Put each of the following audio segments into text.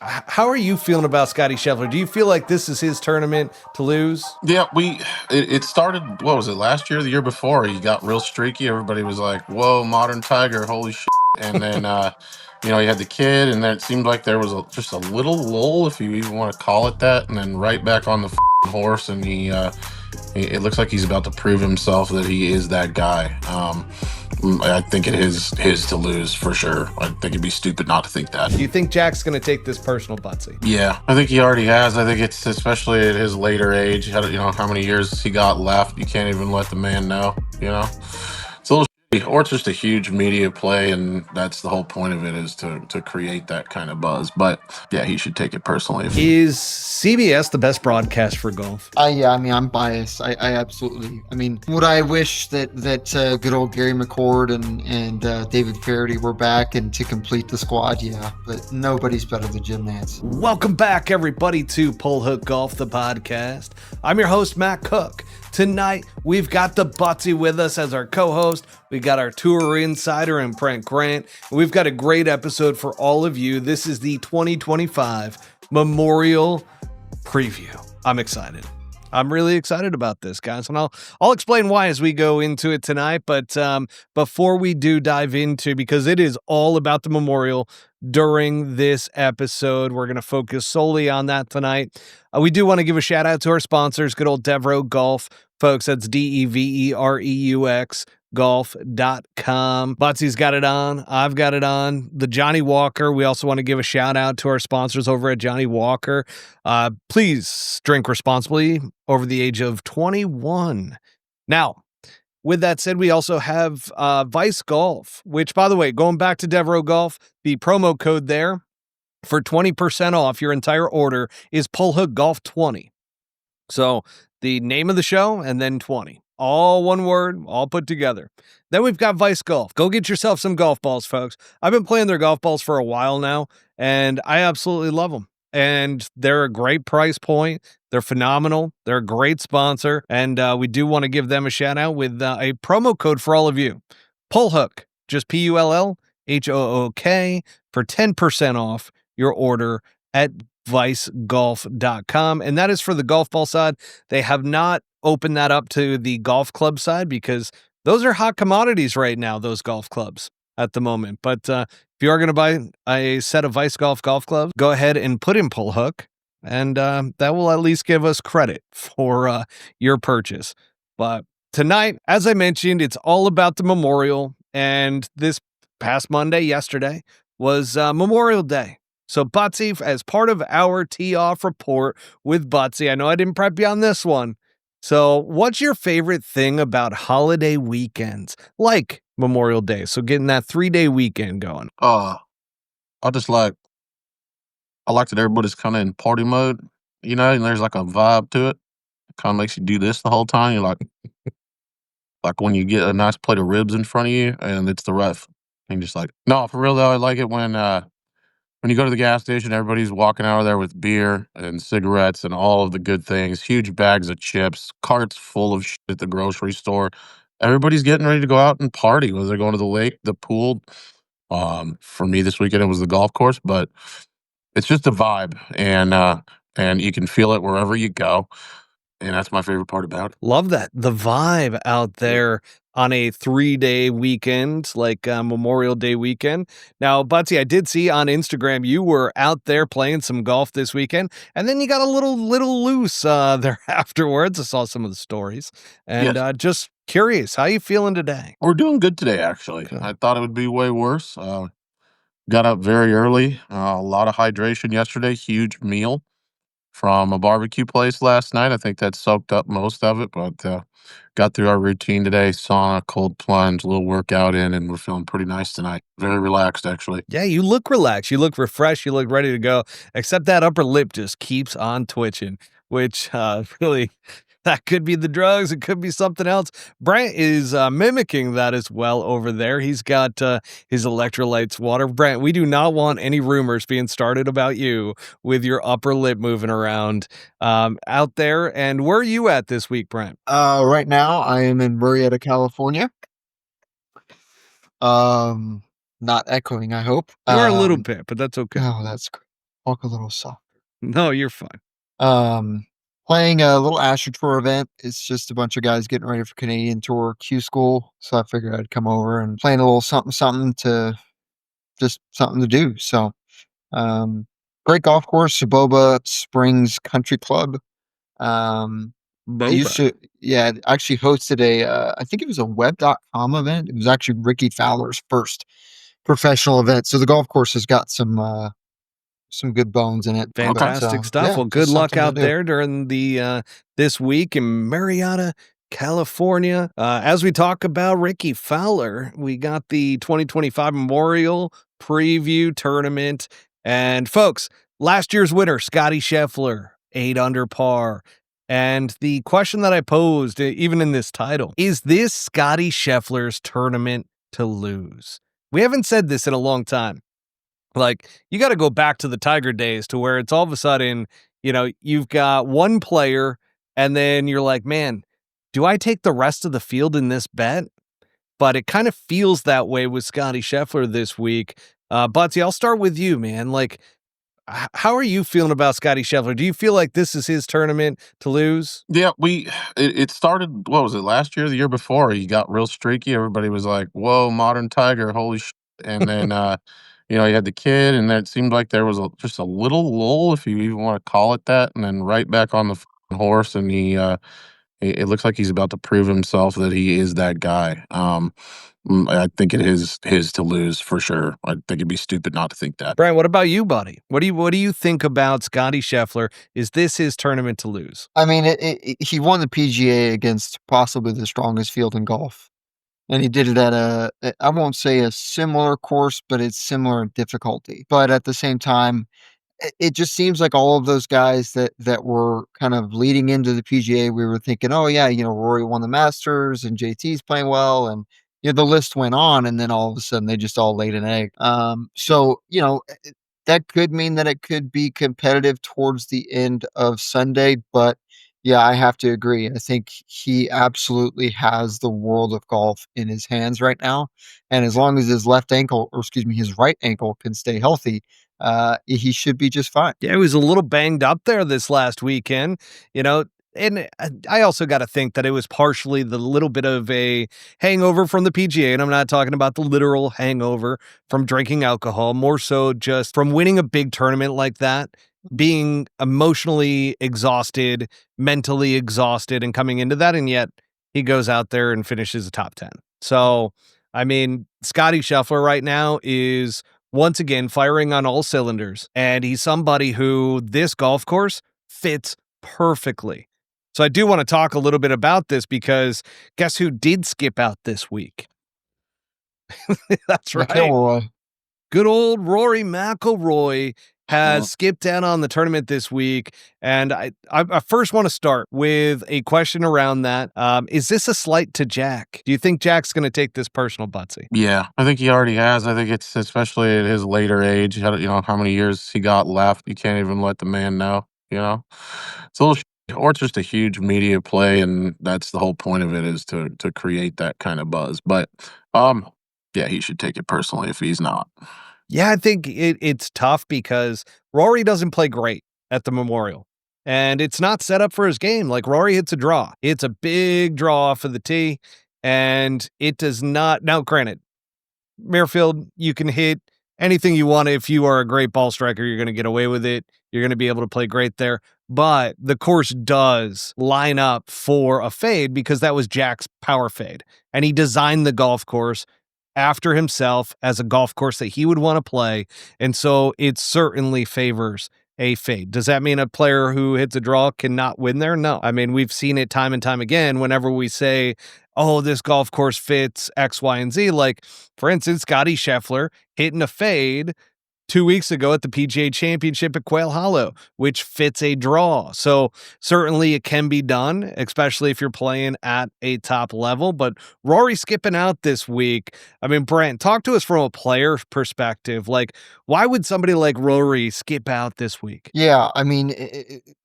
How are you feeling about Scottie Scheffler? Do you feel like this is his tournament to lose? Yeah, it started. What was it, last year, the year before? He got real streaky. Everybody was like, "Whoa, modern Tiger, holy shit!" And then, he had the kid, and then it seemed like there was just a little lull, if you even want to call it that. And then right back on the horse, and it looks like he's about to prove himself that he is that guy. I think it is his to lose for sure. I think it'd be stupid not to think that. Do you think Jack's going to take this personal, Butsy? Yeah, I think he already has. I think it's especially at his later age. How many years he got left. You can't even let the man know. It's a little shitty, or it's just a huge media play, and that's the whole point of it, is to create that kind of buzz. But yeah, he should take it personally. Is CBS the best broadcast for golf? Yeah, I'm biased. I absolutely. Would I wish that good old Gary McCord and David Faraday were back and to complete the squad? Yeah, but nobody's better than Jim Nantz. Welcome back, everybody, to Pull Hook Golf, the podcast. I'm your host, Matt Cook. Tonight, we've got the Butsy with us as our co-host. We got our tour insider and Brent Grant. We've got a great episode for all of you. This is the 2025 Memorial Preview. I'm excited. I'm really excited about this, guys, and I'll explain why as we go into it tonight. But before we do dive into, because it is all about the Memorial during this episode, we're going to focus solely on that tonight. We do want to give a shout out to our sponsors, good old Devereux Golf, folks. That's DEVEREUX. golf.com. Butsy's got it on. I've got it on. The Johnny Walker. We also want to give a shout out to our sponsors over at Johnny Walker. Please drink responsibly, over the age of 21. Now, with that said, we also have Vice Golf, which, by the way, going back to Devereux Golf, the promo code there for 20% off your entire order is Pullhook Golf 20. So the name of the show and then 20. All one word, all put together. Then we've got Vice Golf. Go get yourself some golf balls, folks. I've been playing their golf balls for a while now, and I absolutely love them. And they're a great price point. They're phenomenal. They're a great sponsor. And we do want to give them a shout out with a promo code for all of you. Pullhook, just PULLHOOK for 10% off your order at vicegolf.com. And that is for the golf ball side. They have not opened that up to the golf club side because those are hot commodities right now, those golf clubs at the moment. But if you are going to buy a set of Vice Golf golf clubs, go ahead and put in Pullhook, and that will at least give us credit for your purchase. But tonight, as I mentioned, it's all about the Memorial, and this past Monday, yesterday, was Memorial Day. So, Butsy, as part of our tee-off report with Butsy, I know I didn't prep you on this one. So, what's your favorite thing about holiday weekends, like Memorial Day? So, getting that 3-day weekend going. I like that everybody's kind of in party mode, and there's like a vibe to it. It kind of makes you do this the whole time. You're like when you get a nice plate of ribs in front of you and it's the ref. And just like, no, for real though, I like it when you go to the gas station, everybody's walking out of there with beer and cigarettes and all of the good things, huge bags of chips, carts full of shit at the grocery store. Everybody's getting ready to go out and party, whether they're going to the lake, the pool. For me this weekend, it was the golf course, but it's just a vibe, and you can feel it wherever you go. And that's my favorite part about it. Love that. The vibe out there on a 3-day weekend, like Memorial Day weekend. Now, Butsy, I did see on Instagram you were out there playing some golf this weekend, and then you got a little loose there afterwards. I saw some of the stories, and Yes. just curious, how you feeling today? We're doing good today, actually. Good. I thought it would be way worse. Got up very early, a lot of hydration yesterday, huge meal from a barbecue place last night. I think that soaked up most of it, but got through our routine today, sauna, cold plunge, a little workout in, and we're feeling pretty nice tonight. Very relaxed, actually. Yeah, you look relaxed. You look refreshed. You look ready to go, except that upper lip just keeps on twitching, which really, that could be the drugs. It could be something else. Brent is mimicking that as well over there. He's got his electrolytes water. Brent, we do not want any rumors being started about you with your upper lip moving around out there. And where are you at this week, Brent? Right now I am in Murrieta, California. Not echoing, I hope. You are a little bit, but that's okay. Oh, that's great. Walk a little soft. No, you're fine. Playing a little Asher Tour event. It's just a bunch of guys getting ready for Canadian Tour Q School. So I figured I'd come over and playing a little something to just something to do. So, great golf course, Saboba Springs Country Club. I used Boba. to, yeah, I actually hosted I think it was a web.com event. It was actually Rickie Fowler's first professional event. So the golf course has got some good bones in it. Okay. Fantastic stuff. Yeah, Well, good just luck something to out do. there during the this week in Murrieta, California. As we talk about Rickie Fowler, we got the 2025 Memorial Preview Tournament. And folks, last year's winner, Scottie Scheffler, 8 under par. And the question that I posed, even in this title, is this Scottie Scheffler's tournament to lose? We haven't said this in a long time. Like, you got to go back to the Tiger days to where it's all of a sudden, you've got one player and then you're like, man, do I take the rest of the field in this bet? But it kind of feels that way with Scottie Scheffler this week. Butsy, I'll start with you, man. Like, how are you feeling about Scottie Scheffler? Do you feel like this is his tournament to lose? Yeah, it started, what was it, last year, the year before? He got real streaky. Everybody was like, "Whoa, modern Tiger, holy shit." And then he had the kid, and then it seemed like there was just a little lull, if you even want to call it that, and then right back on the horse, and it looks like he's about to prove himself that he is that guy. I think it is his to lose for sure. I think it'd be stupid not to think that. Brent, what about you, buddy? What do you think about Scottie Scheffler? Is this his tournament to lose? I mean, he won the PGA against possibly the strongest field in golf. And he did it at I won't say a similar course, but it's similar in difficulty. But at the same time, it just seems like all of those guys that were kind of leading into the PGA, we were thinking, oh yeah, Rory won the Masters and JT's playing well, and the list went on, and then all of a sudden they just all laid an egg. So that could mean that it could be competitive towards the end of Sunday, but yeah, I have to agree. I think he absolutely has the world of golf in his hands right now, and as long as his left ankle, or excuse me, his right ankle can stay healthy, he should be just fine. Yeah, he was a little banged up there this last weekend, and I also got to think that it was partially the little bit of a hangover from the PGA, and I'm not talking about the literal hangover from drinking alcohol, more so just from winning a big tournament like that, being emotionally exhausted, mentally exhausted, and coming into that, and yet he goes out there and finishes the top 10. So, I mean, Scottie Scheffler right now is once again firing on all cylinders, and he's somebody who this golf course fits perfectly. So I do want to talk a little bit about this because guess who did skip out this week? That's right. McIlroy. Good old Rory McIlroy has skipped out on the tournament this week. And I first want to start with a question around that. Is this a slight to Jack? Do you think Jack's going to take this personal, Butsy? Yeah, I think he already has. I think it's especially at his later age. How many years he got left. You can't even let the man know. It's a little, or it's just a huge media play, and that's the whole point of it is to create that kind of buzz. But yeah, he should take it personally if he's not. Yeah, I think it's tough because Rory doesn't play great at the Memorial. And it's not set up for his game. Like, Rory hits a draw. It's a big draw off of the tee, and it does not. Now, granted, Muirfield, you can hit anything you want. If you are a great ball striker, you're going to get away with it. You're going to be able to play great there. But the course does line up for a fade because that was Jack's power fade. And he designed the golf course after himself as a golf course that he would want to play. And so it certainly favors a fade. Does that mean a player who hits a draw cannot win there? No. I mean, we've seen it time and time again whenever we say, oh, this golf course fits X, Y, and Z. Like, for instance, Scottie Scheffler hitting a fade 2 weeks ago at the PGA Championship at Quail Hollow, which fits a draw. So certainly it can be done, especially if you're playing at a top level. But Rory skipping out this week. I mean, Brent, talk to us from a player perspective. Like, why would somebody like Rory skip out this week? Yeah, I mean,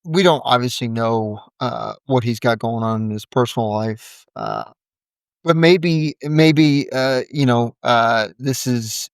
we don't obviously know what he's got going on in his personal life. But maybe this is,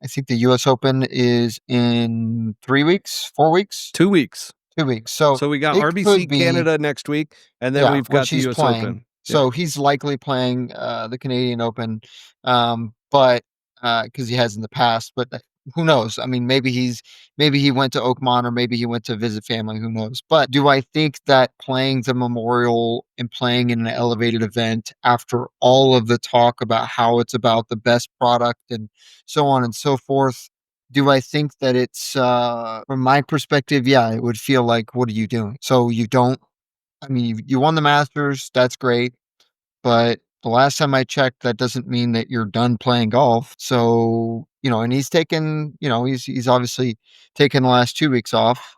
I think the U.S. Open is in 3 weeks, 4 weeks, 2 weeks. 2 weeks. So So we got it RBC could be, Canada next week, and then we've got which the he's US playing. Open. So he's likely playing the Canadian Open, but because he has in the past. But who knows? I mean, maybe he went to Oakmont, or maybe he went to visit family. Who knows? But do I think that playing the Memorial and playing in an elevated event after all of the talk about how it's about the best product and so on and so forth? Do I think that it's from my perspective? Yeah, it would feel like, what are you doing? So you don't. I mean, you won the Masters. That's great. But the last time I checked, that doesn't mean that you're done playing golf. So, and he's taken, he's obviously taken the last 2 weeks off.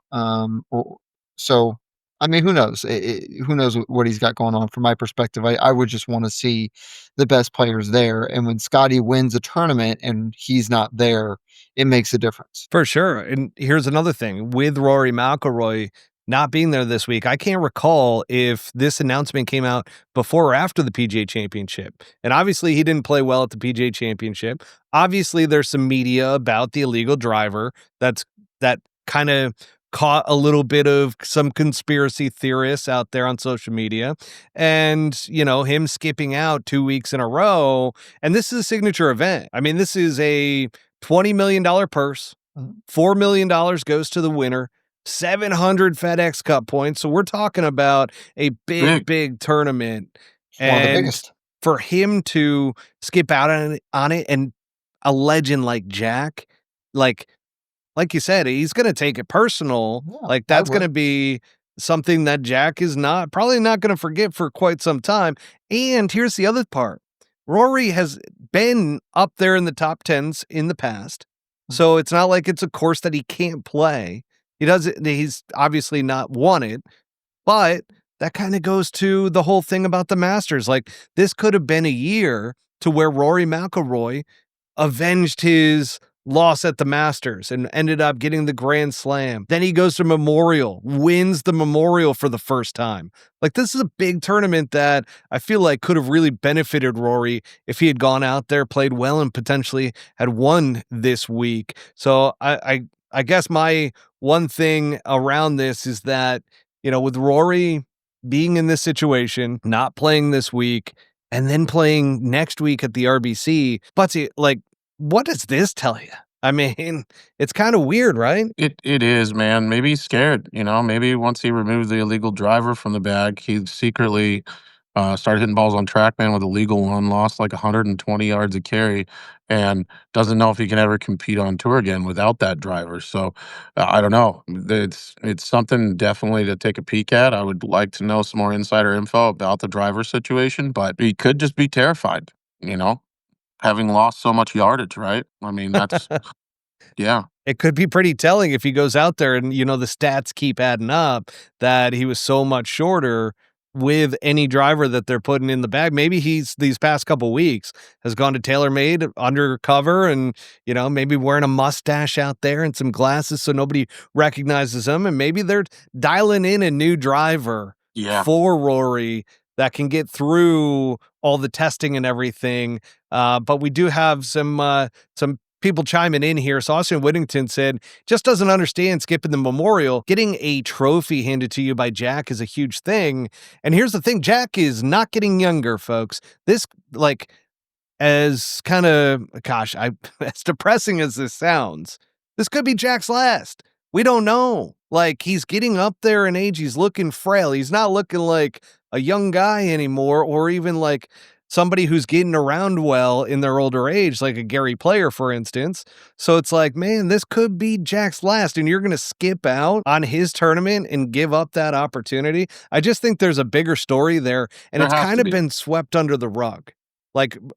So, I mean, who knows? Who knows what he's got going on? From my perspective, I would just want to see the best players there. And when Scottie wins a tournament and he's not there, it makes a difference. For sure. And here's another thing with Rory McIlroy not being there this week. I can't recall if this announcement came out before or after the PGA Championship. And obviously, he didn't play well at the PGA Championship. Obviously, there's some media about the illegal driver that kind of caught a little bit of some conspiracy theorists out there on social media, and him skipping out 2 weeks in a row. And this is a signature event. I mean, this is a $20 million purse. $4 million goes to the winner, 700 FedEx Cup points. So we're talking about a big tournament. One of the biggest. For him to skip out on it, and a legend like Jack, like you said, he's going to take it personal. Yeah, that's going to be something that Jack is probably not going to forget for quite some time. And here's the other part. Rory has been up there in the top 10s in the past. So it's not like it's a course that he can't play. He's obviously not won it, but that kind of goes to the whole thing about the Masters. Like, this could have been a year to where Rory McIlroy avenged his loss at the Masters and ended up getting the Grand Slam. Then he goes to Memorial, wins the Memorial for the first time. Like, this is a big tournament that I feel like could have really benefited Rory if he had gone out there, played well, and potentially had won this week. So I guess my one thing around this is that, with Rory being in this situation, not playing this week, and then playing next week at the RBC, Butsy, like, what does this tell you? I mean, it's kind of weird, right? It is, man. Maybe he's scared. Maybe once he removed the illegal driver from the bag, he secretly started hitting balls on TrackMan with a legal one, lost like 120 yards of carry, and doesn't know if he can ever compete on tour again without that driver. So I don't know. It's something definitely to take a peek at. I would like to know some more insider info about the driver situation, but he could just be terrified. Having lost so much yardage, right? I mean, that's yeah. It could be pretty telling if he goes out there and, the stats keep adding up that he was so much shorter with any driver that they're putting in the bag. Maybe he's, these past couple weeks, has gone to TaylorMade undercover and, maybe wearing a mustache out there and some glasses so nobody recognizes him. And maybe they're dialing in a new driver for Rory that can get through all the testing and everything. But we do have some people chiming in here. So Austin Whittington said, just doesn't understand skipping the Memorial. Getting a trophy handed to you by Jack is a huge thing. And here's the thing, Jack is not getting younger, folks. This, as kind of, as depressing as this sounds, this could be Jack's last. We don't know. He's getting up there in age. He's looking frail. He's not looking like a young guy anymore, or even like somebody who's getting around well in their older age, like a Gary Player, for instance. So it's like, man, this could be Jack's last, and you're going to skip out on his tournament and give up that opportunity. I just think there's a bigger story there, and it's kind of been swept under the rug.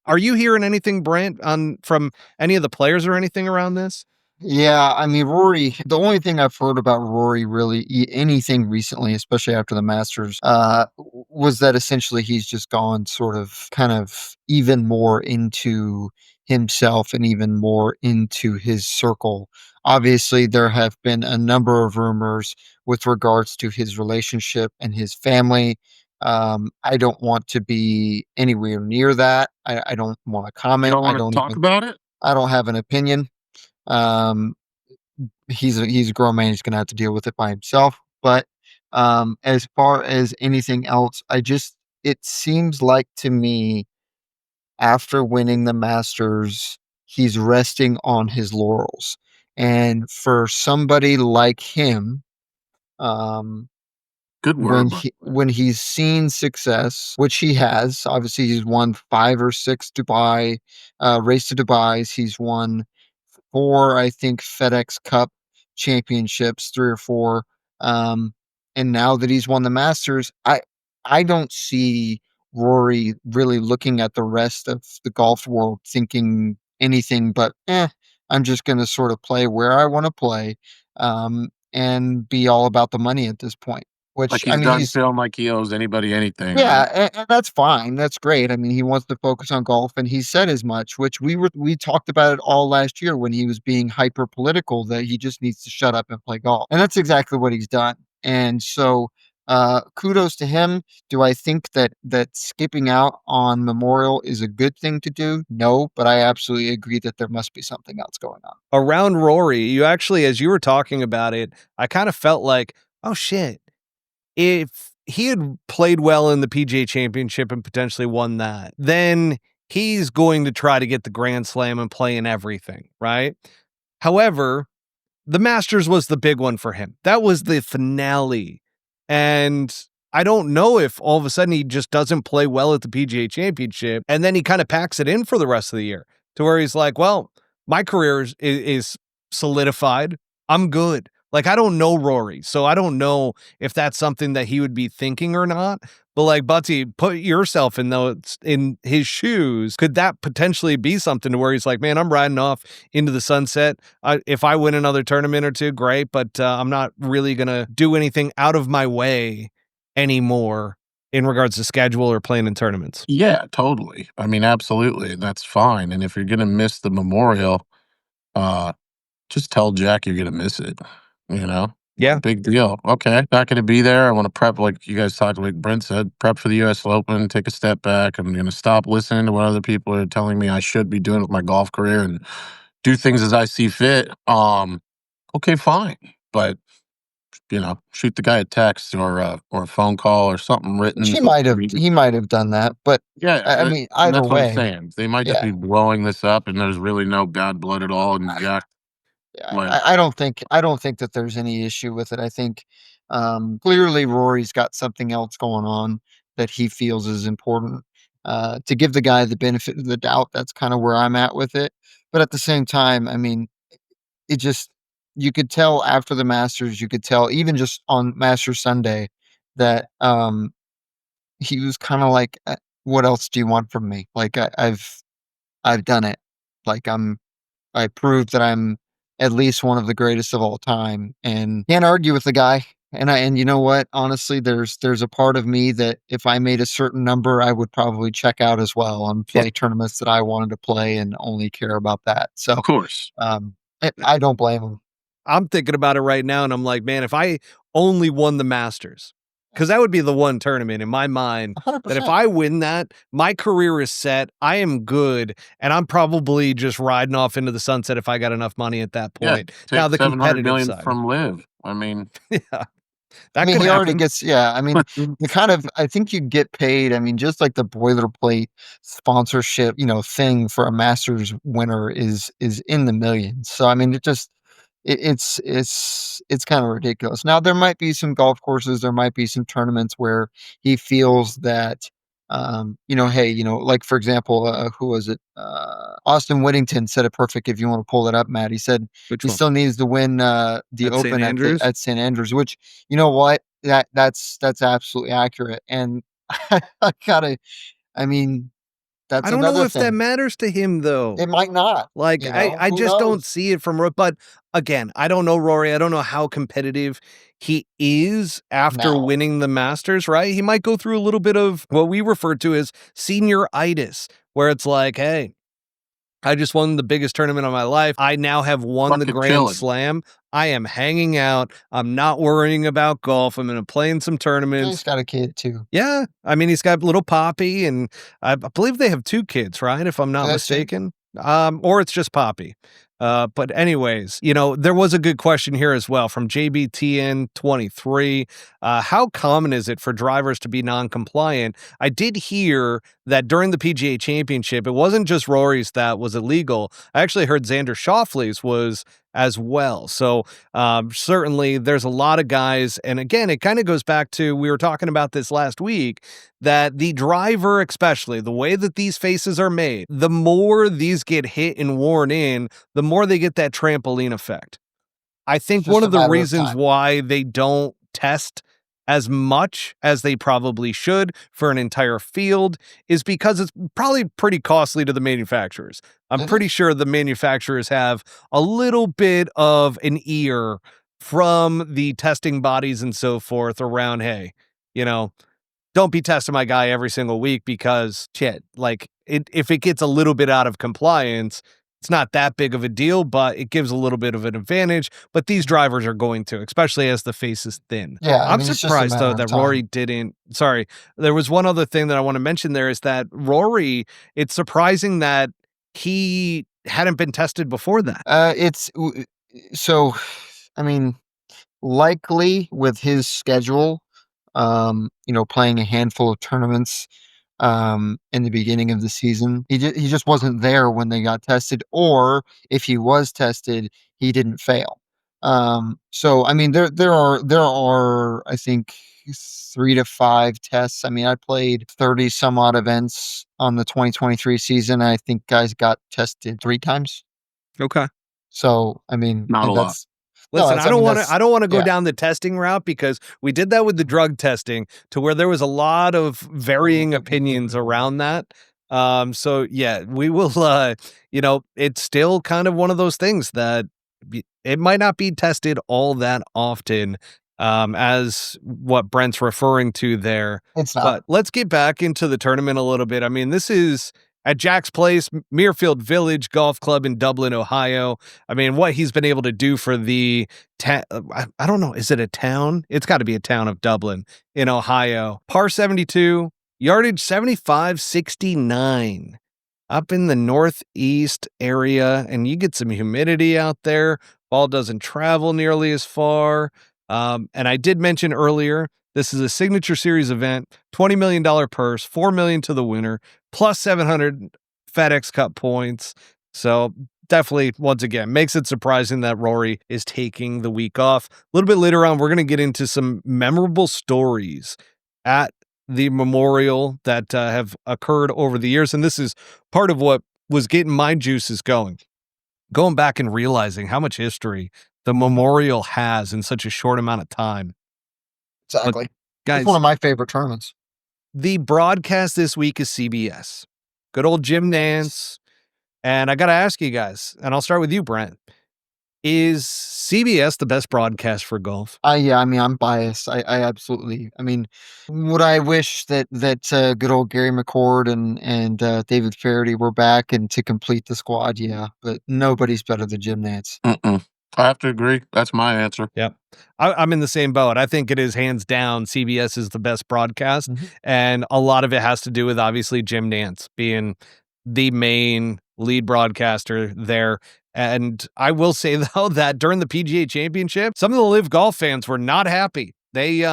Are you hearing anything, Brent, from any of the players or anything around this? Yeah, I mean, Rory, the only thing I've heard about Rory, really, anything recently, especially after the Masters, was that essentially he's just gone kind of even more into himself and even more into his circle. Obviously, there have been a number of rumors with regards to his relationship and his family. I don't want to be anywhere near that. I don't want to comment. You don't want to talk about it? I don't have an opinion. He's a grown man. He's going to have to deal with it by himself. But as far as anything else, it seems like to me, after winning the Masters, he's resting on his laurels. And for somebody like him, Good word. when he's seen success, which he has, obviously he's won 5 or 6 Dubai race to Dubai's. He's won 4, I think, FedEx Cup championships, 3 or 4. And now that he's won the Masters, I don't see Rory really looking at the rest of the golf world thinking anything but, I'm just going to sort of play where I want to play, and be all about the money at this point. Like Which, I he's mean, done feeling like he owes anybody anything, right? yeah, and that's fine. That's great. I mean, he wants to focus on golf, and he said as much, which we talked about it all last year when he was being hyper political, that he just needs to shut up and play golf. And that's exactly what he's done. And so kudos to him. Do I think that skipping out on Memorial is a good thing to do? No, but I absolutely agree that there must be something else going on. Around Rory, you actually, as you were talking about it, I kind of felt like, oh shit, if he had played well in the PGA Championship and potentially won that, then he's going to try to get the Grand Slam and play in everything, right? However, the Masters was the big one for him. That was the finale. And I don't know if all of a sudden he just doesn't play well at the PGA Championship and then he kind of packs it in for the rest of the year to where he's like, well, my career is solidified. I'm good. Like, I don't know Rory, so I don't know if that's something that he would be thinking or not. But like, Butsy, put yourself in his shoes. Could that potentially be something to where he's like, man, I'm riding off into the sunset. If I win another tournament or two, great, but I'm not really going to do anything out of my way anymore in regards to schedule or playing in tournaments. Yeah, totally. I mean, absolutely. That's fine. And if you're going to miss the Memorial, just tell Jack you're going to miss it, you know? Yeah. Big deal. Okay. Not going to be there. I want to prep, like you guys talked, like Brent said, prep for the U.S. Open, take a step back. I'm going to stop listening to what other people are telling me I should be doing with my golf career and do things as I see fit. Okay, fine. But, shoot the guy a text or a phone call or something written. He might have done that, but Yeah, I mean, either that's what I'm way, saying. They might just be blowing this up, and there's really no bad blood at all. And Jack, I don't think that there's any issue with it. I think clearly Rory's got something else going on that he feels is important. To give the guy the benefit of the doubt, that's kind of where I'm at with it. But at the same time, I mean, it just, you could tell after the Masters, you could tell even just on Masters Sunday that he was kind of like, "What else do you want from me? Like I've done it. Like I proved that I'm at least one of the greatest of all time, and can't argue with the guy." And you know what? Honestly, there's a part of me that if I made a certain number, I would probably check out as well and play tournaments that I wanted to play and only care about that. So, of course, I don't blame him. I'm thinking about it right now, and I'm like, man, if I only won the Masters, because that would be the one tournament in my mind 100%. that if I win that, my career is set, I am good, and I'm probably just riding off into the sunset if I got enough money at that point. Take Now, the $700 competitive million side. from Live. I mean, yeah. I mean, he already gets, I mean, I think you get paid. I mean, just like the boilerplate sponsorship, thing for a Masters winner is in the millions. So, I mean, it's kind of ridiculous. Now, there might be some golf courses, there might be some tournaments where he feels that, hey, like for example, who was it? Austin Whittington said it perfect. If you want to pull that up, Matt, he said still needs to win the at Open at St. Andrews, which, you know what, that's absolutely accurate. And I mean, that's I don't know if thing. that matters to him, though. It might not. Like, I just don't see it from, but again, I don't know Rory. I don't know how competitive he is after winning the Masters, right? He might go through a little bit of what we refer to as senioritis, where it's like, hey, I just won the biggest tournament of my life. I now have won the Grand Slam. I am hanging out. I'm not worrying about golf. I'm going to play in some tournaments. He's got a kid too. Yeah. I mean, he's got little Poppy, and I believe they have 2 kids, right? If I'm not mistaken. Or it's just Poppy. But anyways, there was a good question here as well from JBTN23. How common is it for drivers to be non-compliant? I did hear that during the PGA Championship, it wasn't just Rory's that was illegal. I actually heard Xander Schauffele's was as well. So certainly there's a lot of guys. And again, it kind of goes back to, we were talking about this last week, that the driver, especially the way that these faces are made, the more these get hit and worn in, the more they get that trampoline effect. I think one of the reasons why they don't test as much as they probably should for an entire field is because it's probably pretty costly to the manufacturers. I'm pretty sure the manufacturers have a little bit of an ear from the testing bodies and so forth around, hey, don't be testing my guy every single week because shit, if it gets a little bit out of compliance, it's not that big of a deal, but it gives a little bit of an advantage. But these drivers are going to, especially as the face is thin. Yeah, I'm surprised though that Rory didn't. Sorry, there was one other thing that I want to mention there is that Rory, it's surprising that he hadn't been tested before that. Likely with his schedule, playing a handful of tournaments in the beginning of the season. He just wasn't there when they got tested, or if he was tested, he didn't fail. There are I think 3 to 5 tests. I played 30 some odd events on the 2023 season. I think guys got tested 3 times. Okay. So not a lot. Listen, I don't want to go down the testing route because we did that with the drug testing to where there was a lot of varying opinions around that. So yeah, we will, it's still kind of one of those things that it might not be tested all that often, as what Brent's referring to there. It's not. But let's get back into the tournament a little bit. This is at Jack's Place, Muirfield Village Golf Club in Dublin, Ohio. What he's been able to do for the I don't know, is it a town? It's got to be a town of Dublin in Ohio. Par 72, yardage 7569. Up in the northeast area, and you get some humidity out there. Ball doesn't travel nearly as far. And I did mention earlier, this is a signature series event, $20 million purse, $4 million to the winner, plus 700 FedEx Cup points. So definitely, once again, makes it surprising that Rory is taking the week off. A little bit later on, we're going to get into some memorable stories at the memorial that have occurred over the years. And this is part of what was getting my juices going back and realizing how much history the memorial has in such a short amount of time. Exactly. Guys, it's one of my favorite tournaments. The broadcast this week is CBS. Good old Jim Nantz. And I got to ask you guys, and I'll start with you, Brent. Is CBS the best broadcast for golf? I'm biased. I absolutely. Would I wish that good old Gary McCord and David Faraday were back and to complete the squad? Yeah, but nobody's better than Jim Nantz. I have to agree. That's my answer. Yep. I'm in the same boat. I think it is hands down CBS is the best broadcast. Mm-hmm. And a lot of it has to do with obviously Jim Nantz being the main lead broadcaster there. And I will say though that during the PGA Championship, some of the Live Golf fans were not happy. They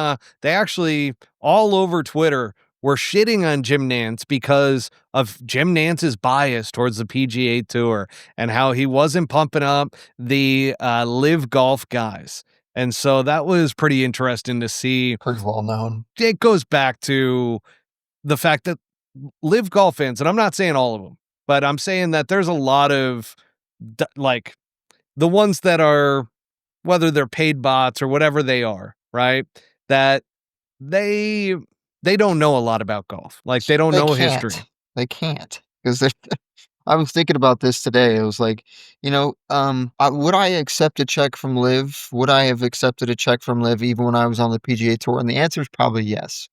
actually all over Twitter were shitting on Jim Nantz because of Jim Nantz's bias towards the PGA Tour and how he wasn't pumping up the Live Golf guys. And so that was pretty interesting to see. Pretty well known. It goes back to the fact that Live Golf fans, and I'm not saying all of them, but I'm saying that there's a lot of like the ones that are, whether they're paid bots or whatever they are, right? That they don't know a lot about golf. Like they don't know history. They can't because I was thinking about this today. It was like, would I accept a check from Liv? Would I have accepted a check from Liv even when I was on the PGA Tour? And the answer is probably yes.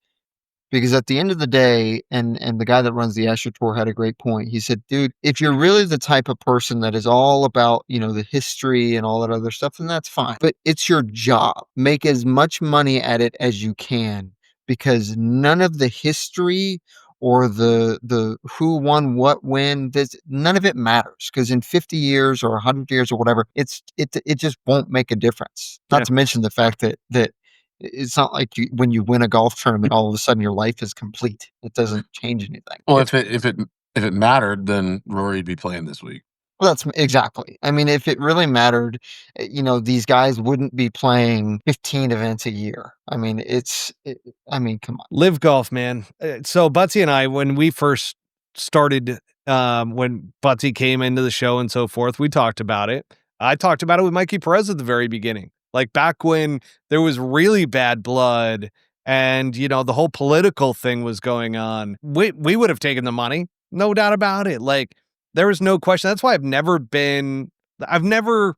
Because at the end of the day, and the guy that runs the Asher Tour had a great point. He said, dude, if you're really the type of person that is all about, the history and all that other stuff, then that's fine. But it's your job. Make as much money at it as you can, because none of the history or the who won what when. None of it matters, because in 50 years or 100 years or whatever, it just won't make a difference. Not to mention the fact that it's not like when you win a golf tournament, all of a sudden your life is complete. It doesn't change anything. Well, if it mattered, then Rory'd be playing this week. Well, that's exactly. I mean, if it really mattered, these guys wouldn't be playing 15 events a year. I mean, come on. Live golf, man. So Butsy and I, when we first started, when Butsy came into the show and so forth, we talked about it. I talked about it with Mikey Perez at the very beginning, like back when there was really bad blood and, the whole political thing was going on. We would have taken the money, no doubt about it. Like, there was no question. That's why I've never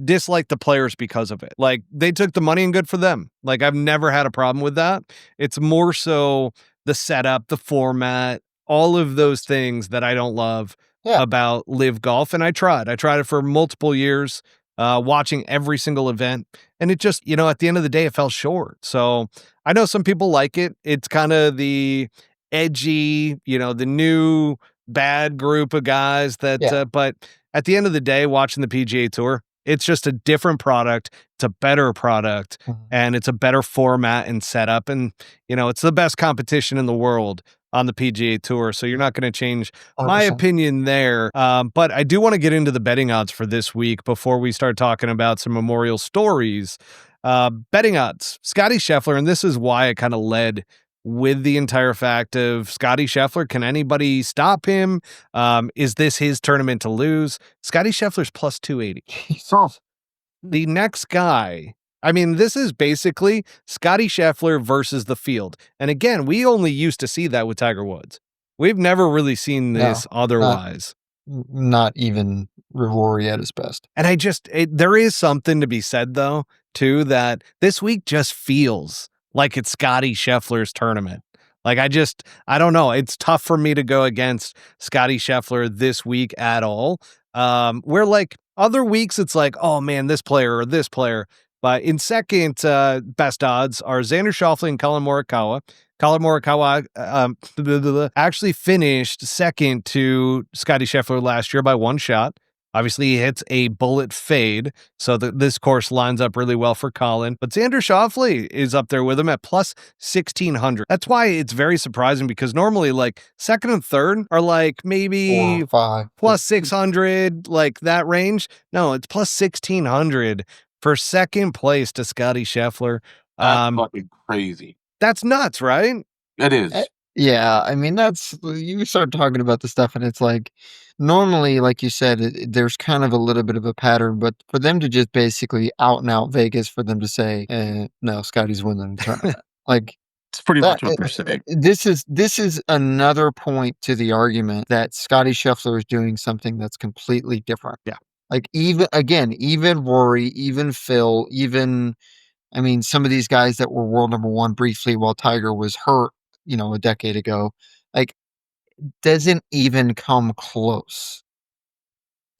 disliked the players because of it. Like, they took the money and good for them. Like, I've never had a problem with that. It's more so the setup, the format, all of those things that I don't love about Live Golf. And I tried it for multiple years, watching every single event. And it just, at the end of the day, it fell short. So I know some people like it. It's kind of the edgy, the new bad group of guys that, but at the end of the day, watching the PGA Tour, it's just a different product. It's a better product, and it's a better format and setup. And, it's the best competition in the world on the PGA Tour. So you're not going to change my 100%. opinion there. But I do want to get into the betting odds for this week before we start talking about some memorial stories. Betting odds, Scottie Scheffler, and this is why I kind of led with the entire fact of Scottie Scheffler. Can anybody stop him? Is this his tournament to lose? Scottie Scheffler's plus 280. Jesus. The next guy, I mean, this is basically Scottie Scheffler versus the field. And again, we only used to see that with Tiger Woods. We've never really seen this otherwise. Not even Rory at his best. And there is something to be said, though, too, that this week just feels like it's Scottie Scheffler's tournament. Like, I don't know. It's tough for me to go against Scottie Scheffler this week at all. Where like other weeks, it's like, oh man, this player or this player. But in second, best odds are Xander Schauffele and Colin Morikawa. Colin Morikawa actually finished second to Scottie Scheffler last year by one shot. Obviously, he hits a bullet fade, so this course lines up really well for Colin. But Xander Schauffele is up there with him at plus 1,600. That's why it's very surprising, because normally, like, second and third are like maybe 4 or 5 plus 600, like that range. No, it's plus 1,600 for second place to Scottie Scheffler. That's fucking crazy. That's nuts, right? It is. Yeah, I mean, you start talking about the stuff and it's like, normally, like you said, there's kind of a little bit of a pattern, but for them to just basically out and out Vegas, for them to say, no, Scottie's winning the tournament. Like, it's pretty much what they're saying. This is another point to the argument that Scottie Scheffler is doing something that's completely different. Yeah. Like, even Rory, even Phil, I mean, some of these guys that were world number one briefly while Tiger was hurt, a decade ago, like, doesn't even come close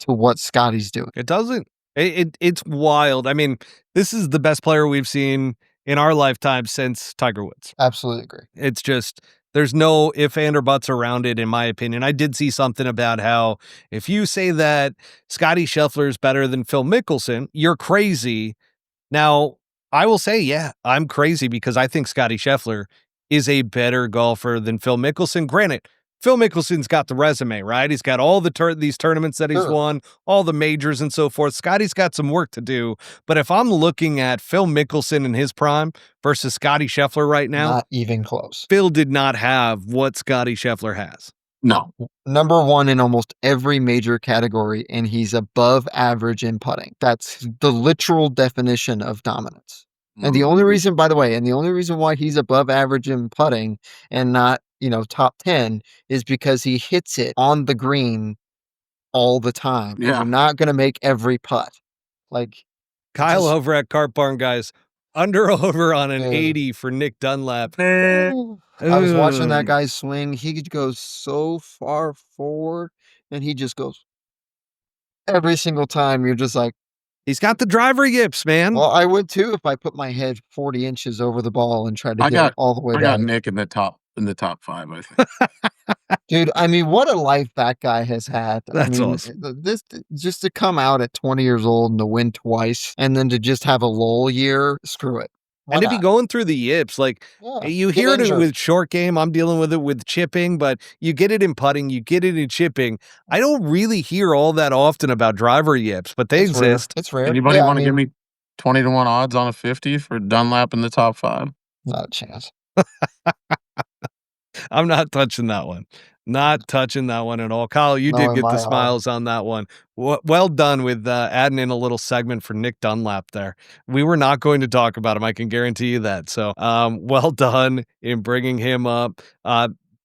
to what Scottie's doing. It doesn't. It's wild. I mean, this is the best player we've seen in our lifetime since Tiger Woods. Absolutely agree. It's just, there's no if, and, or buts around it, in my opinion. I did see something about how if you say that Scottie Scheffler is better than Phil Mickelson, you're crazy. Now, I will say, yeah, I'm crazy, because I think Scottie Scheffler is a better golfer than Phil Mickelson. Granted, Phil Mickelson's got the resume, right? He's got all these tournaments that he's won, all the majors and so forth. Scottie's got some work to do. But if I'm looking at Phil Mickelson in his prime versus Scottie Scheffler right now, not even close. Phil did not have what Scottie Scheffler has. No. Number one in almost every major category, and he's above average in putting. That's the literal definition of dominance. And the only reason, by the way, why he's above average in putting and not, top 10 is because he hits it on the green all the time. Yeah. You're not going to make every putt. Like, Kyle over at Cart Barn, guys, over on an 80 for Nick Dunlap. I was watching that guy swing. He goes so far forward, and he just goes every single time. You're just like, he's got the driver yips, man. well, I would too if I put my head 40 inches over the ball and tried to get it all the way I down. got Nick in the top in the top 5, I think. Dude, I mean, what a life that guy has had. That's I mean, awesome. this just to come out at 20 years old and to win twice, and then to just have a lull year. Screw it. Why And to be not? going through the yips, like Yeah, you get hear it injured. with short game. I'm dealing with it with chipping, but you get it in putting, you get it in chipping. I don't really hear all that often about driver yips, but they It's rare. exist. It's rare. Anybody Yeah, I want to give mean, me 20-1 odds on a 50 for Dunlap in the top 5? not a chance. I'm not touching that one. Not touching that one at all. Kyle, you No, did in get the my smiles on that one. Well done with adding in a little segment for Nick Dunlap there. We were not going to talk about him. I can guarantee you that. So well done in bringing him up.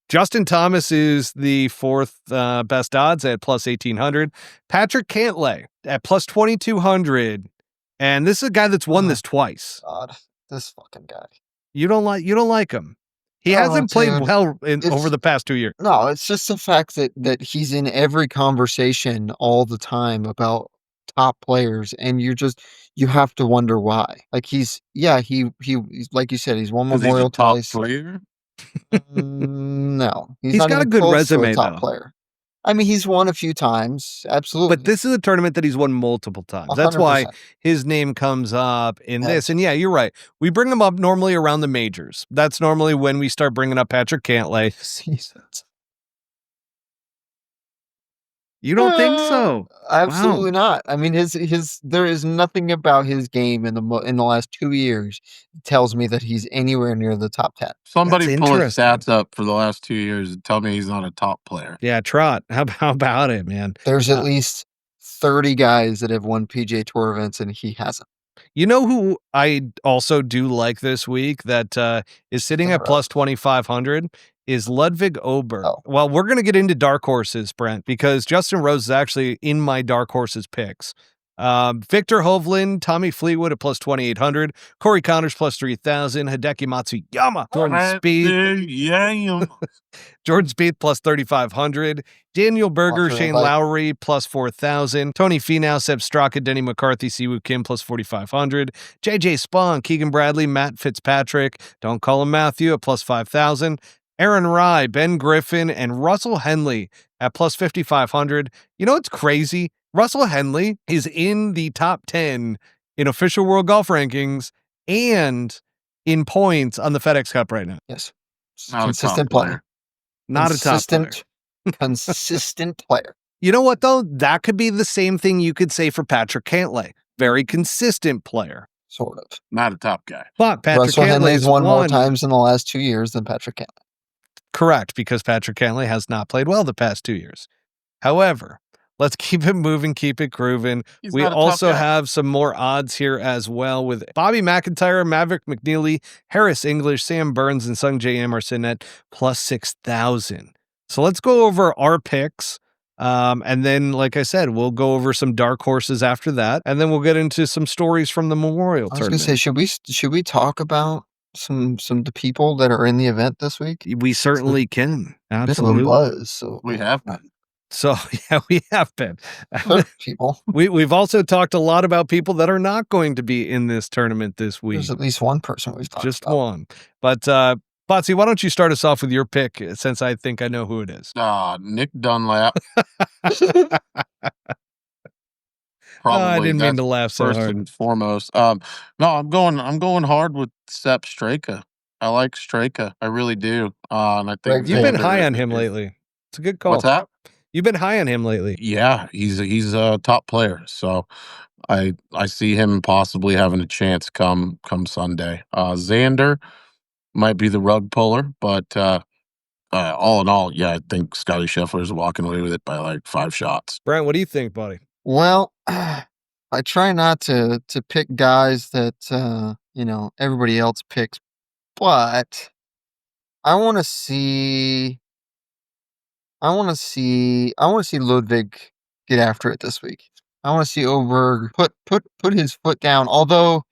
Justin Thomas is the 4th best odds at plus 1,800. Patrick Cantlay at plus 2,200. And this is a guy that's won this twice. God, this fucking guy. You don't like him. He Oh, hasn't played dude. well over It's- the past 2 years. No, it's just the fact that he's in every conversation all the time about top players, and you have to wonder why. Like he's like you said, he's won Because he's Memorial a top twice. player. No, He's not got a even good close to a resume, top though. player. I mean, he's won a few times, absolutely. But this is a tournament that he's won multiple times. That's why 100%. his name comes up in this. Yes. And yeah, you're right. We bring him up normally around the majors. That's normally when we start bringing up Patrick Cantlay. Seasons. You don't think so? Absolutely not. I mean, his there is nothing about his game in the last 2 years that tells me that he's anywhere near the top 10. Somebody That's pull his interesting. stats up for the last 2 years and tell me he's not a top player. Yeah, Trot. How about it, man? There's at least 30 guys that have won PGA Tour events, and he hasn't. You know who I also do like this week that is sitting at plus 2,500 is Ludwig Ober. Oh. Well, we're going to get into dark horses, Brent, because Justin Rose is actually in my dark horses picks. Victor Hovland, Tommy Fleetwood at plus 2,800, Corey Connors plus 3,000, Hideki Matsuyama, Jordan Spieth, Jordan Spieth plus 3,500, Daniel Berger, Watch Shane that. Lowry plus 4,000, Tony Finau, Seb Straka, Denny McCarthy, Siwoo Kim plus 4,500, JJ Spawn, Keegan Bradley, Matt Fitzpatrick, don't call him Matthew at plus 5,000, Aaron Rye, Ben Griffin, and Russell Henley at plus 5,500. You know what's crazy? Russell Henley is in the top 10 in official world golf rankings and in points on the FedEx Cup right now. Yes. Not Consistent a top player. Not a top player. Consistent player. You know what, though? That could be the same thing you could say for Patrick Cantlay. Very consistent player. Sort of. Not a top guy. But Patrick Russell Henley's Cantlay's won more times in the last 2 years than Patrick Cantlay. Correct, because Patrick Cantlay has not played well the past 2 years. However, let's keep it moving, keep it grooving. We also have some more odds here as well with Bobby McIntyre, Maverick McNeely, Harris English, Sam Burns, and Sung J. Emerson at plus 6,000. So let's go over our picks. And then, like I said, we'll go over some dark horses after that. And then we'll get into some stories from the Memorial I was Tournament. going to say, should we talk about some of the people that are in the event this week? We certainly can. Absolutely. Absolutely. Buzz, so We have been. So, yeah, we have been. people. We've also talked a lot about people that are not going to be in this tournament this week. There's at least one person we've talked Just about. one. But, Botsy, why don't you start us off with your pick, since I think I know who it is. Nick Dunlap. Probably. I didn't mean that's to laugh so first hard. and foremost. No, I'm going hard with Sepp Straka. I like Straka. I really do. And I think You've been Xander high on is- him lately. It's a good call. What's that? You've been high on him lately. Yeah, he's a top player. So I see him possibly having a chance come Sunday. Xander might be the rug puller, but all in all, yeah, I think Scottie Scheffler is walking away with it by like 5 shots. Brent, what do you think, buddy? Well, I try not to pick guys that everybody else picks, but I want to see Ludwig get after it this week. I want to see Oberg put his foot down. Although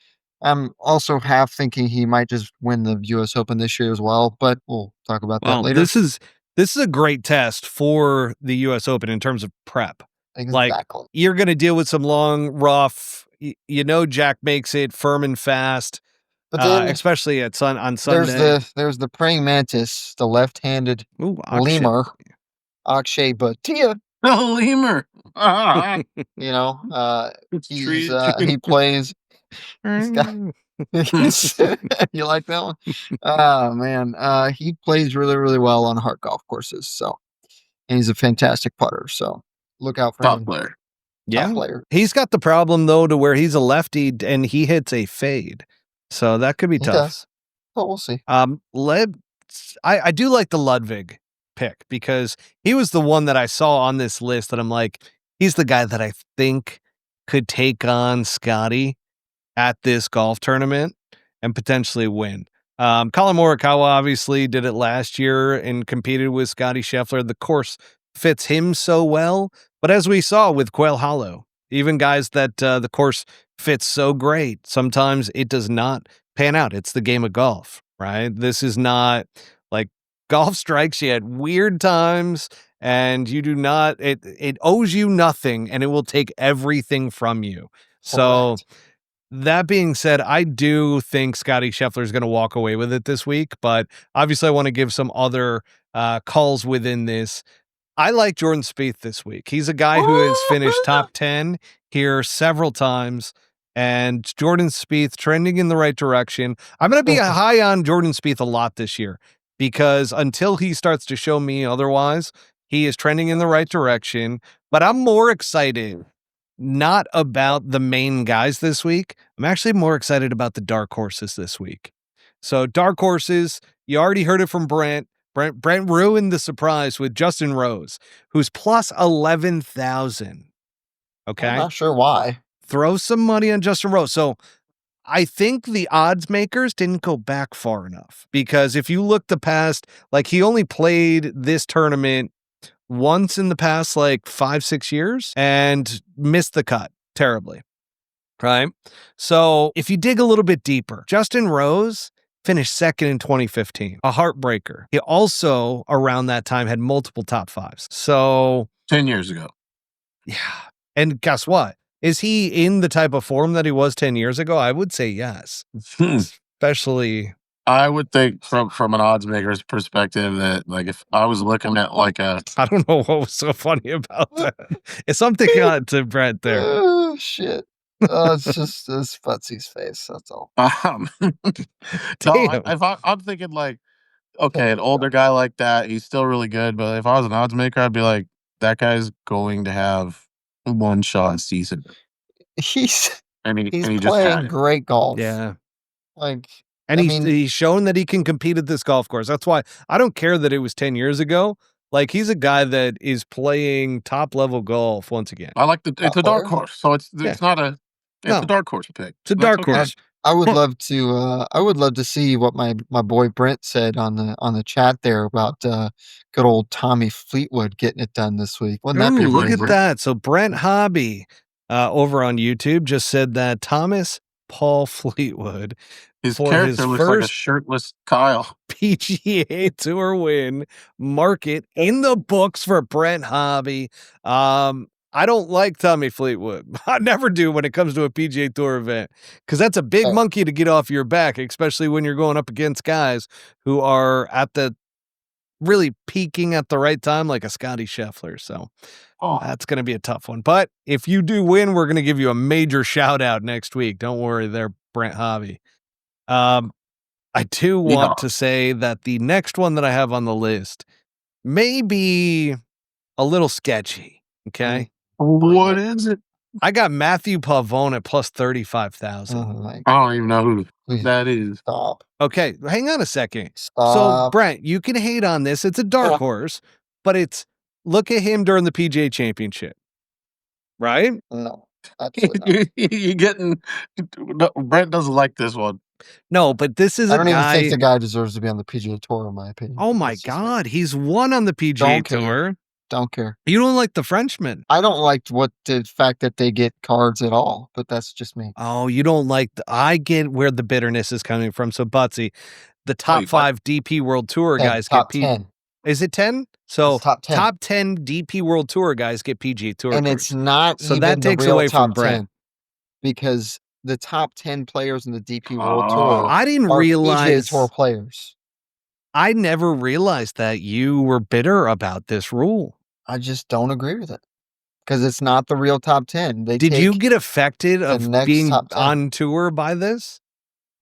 I'm also half thinking he might just win the U.S. Open this year as well. But we'll talk about that later. This is a great test for the U.S. Open in terms of prep. Exactly. Like, you're going to deal with some long, rough, Jack makes it firm and fast. But then especially on there's Sunday. the praying mantis, the left-handed Ooh, lemur, Akshay Bhatia. The lemur. You know, Tree. he plays. He's got. You like that one? Oh man, he plays really, really well on hard golf courses. So, and he's a fantastic putter. So, look out for Top him. player. Top player. He's got the problem though to where he's a lefty and he hits a fade, so that could be He tough. does. But we'll see. I do like the Ludwig pick because he was the one that I saw on this list that I'm like, he's the guy that I think could take on Scottie at this golf tournament and potentially win. Colin Morikawa obviously did it last year and competed with Scottie Scheffler. The course fits him so well, but as we saw with Quail Hollow, even guys that the course fits so great, sometimes it does not pan out. It's the game of golf, right? This is not like golf strikes you at weird times and you do not, it owes you nothing and it will take everything from you. So Correct. that being said, I do think Scottie Scheffler is going to walk away with it this week, but obviously I want to give some other calls within this. I like Jordan Spieth this week. He's a guy who has finished top 10 here several times, and Jordan Spieth trending in the right direction. I'm going to be high on Jordan Spieth a lot this year because until he starts to show me otherwise, he is trending in the right direction, but I'm more excited not about the main guys this week. I'm actually more excited about the dark horses this week. So dark horses, you already heard it from Brent. Brent ruined the surprise with Justin Rose, who's plus 11,000. Okay. I'm not sure why. Throw some money on Justin Rose. So I think the odds makers didn't go back far enough because if you look the past, like he only played this tournament once in the past, like 5-6 years and missed the cut terribly. Right. So if you dig a little bit deeper, Justin Rose finished second in 2015, a heartbreaker. He also around that time had multiple top fives. So 10 years ago. Yeah. And guess what? Is he in the type of form that he was 10 years ago? I would say yes. Especially I would think from an odds maker's perspective that like if I was looking at like a I don't know what was so funny about that. It's something to Brent there. Oh shit. It's just this Futsy's face. That's all. Damn. I'm thinking like, okay, an older guy like that, he's still really good. But if I was an odds maker, I'd be like, that guy's going to have one shot season. He's He just had playing it. great golf. Yeah. Like, And I he's shown that he can compete at this golf course. That's why I don't care that it was 10 years ago. Like he's a guy that is playing top level golf once again. I like it's a dark horse, so it's not a No. a dark horse pick. It's a dark horse. I would love to see what my boy Brent said on the chat there about good old Tommy Fleetwood getting it done this week. Wouldn't that be Look amazing? at that. So Brent Hobby over on YouTube just said that Thomas Paul Fleetwood His for character his looks like a first shirtless Kyle. PGA Tour win, mark it in the books for Brent Hobby. I don't like Tommy Fleetwood. I never do when it comes to a PGA Tour event because that's a big monkey to get off your back, especially when you're going up against guys who are at the really peaking at the right time, like a Scottie Scheffler. So that's going to be a tough one. But if you do win, we're going to give you a major shout out next week. Don't worry there, Brent Hobby. I do want to say that the next one that I have on the list may be a little sketchy. Okay. What is it? I got Matthew Pavone at plus 35,000. I don't even know who that is. Stop. Okay, hang on a second. Stop. So, Brent, you can hate on this. It's a dark horse, but look at him during the PGA Championship, right? No, absolutely not. Brent doesn't like this one. No, but this is I don't even think the guy deserves to be on the PGA Tour, in my opinion. Oh my God, he's won on the PGA Tour. Don't care. You don't like the Frenchman. I don't like the fact that they get cards at all, but that's just me. Oh, you don't like I get where the bitterness is coming from. So, Butsy, the top 5 DP World Tour guys get 10. Is it 10? So top 10. Top 10 DP World Tour guys get PGA Tour. And it's not so even that takes the real away top from Brent 10 because the top 10 players in the DP World Tour I didn't are PGA realize. Tour players. I never realized that you were bitter about this rule. I just don't agree with it because it's not the real top 10. Did you get affected of next being top 10. on tour by this?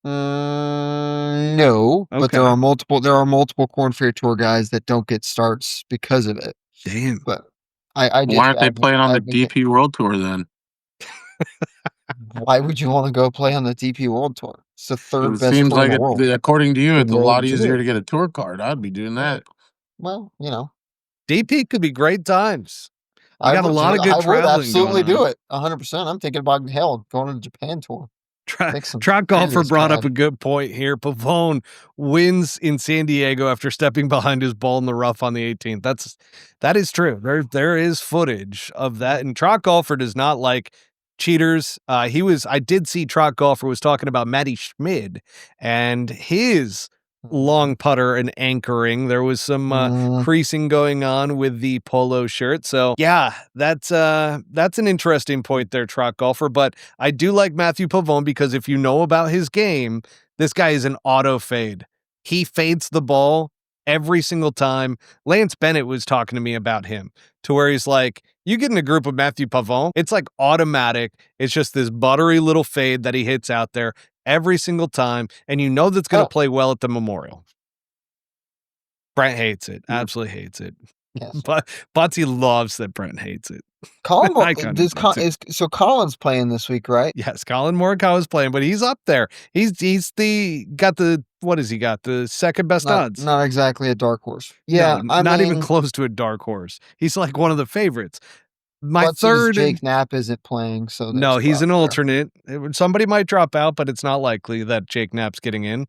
No, but there Okay. are multiple Corn Ferry Tour guys that don't get starts because of it. Damn. But I Why aren't they playing on the DP World Tour then? Why would you want to go play on the DP World Tour? It's the third It best seems tour like in the world. according to you, The it's a World lot Tour. easier to get a tour card. I'd be doing that. Well, you know, DP could be great times. I got a lot of good I would traveling absolutely going do on. it 100%. I'm thinking about going to the Japan tour. Track golfer brought up a good point here. Pavone wins in San Diego after stepping behind his ball in the rough on the 18th. That is true. There is footage of that, and Track golfer does not like cheaters. I did see Track golfer was talking about Matty Schmid and his long putter and anchoring. There was some creasing going on with the polo shirt. So yeah, that's an interesting point there, Track golfer. But I do like Matthew Pavone because if you know about his game, this guy is an auto fade. He fades the ball every single time. Lance Bennett was talking to me about him to where he's like, you get in a group with Matthew Pavone, it's like automatic. It's just this buttery little fade that he hits out there every single time, and you know that's going to play well at the Memorial. Brent hates it. Absolutely hates it. Yes. But Butsy loves that Brent hates it. Colin's playing this week, right? Yes, Colin Morikawa is playing, but he's up there. He's got the what has he got? The second best odds. Not exactly a dark horse. Yeah, no, not even close to a dark horse. He's like one of the favorites. My third, Jake Knapp isn't playing, so no, he's an alternate. Somebody might drop out, but it's not likely that Jake Knapp's getting in.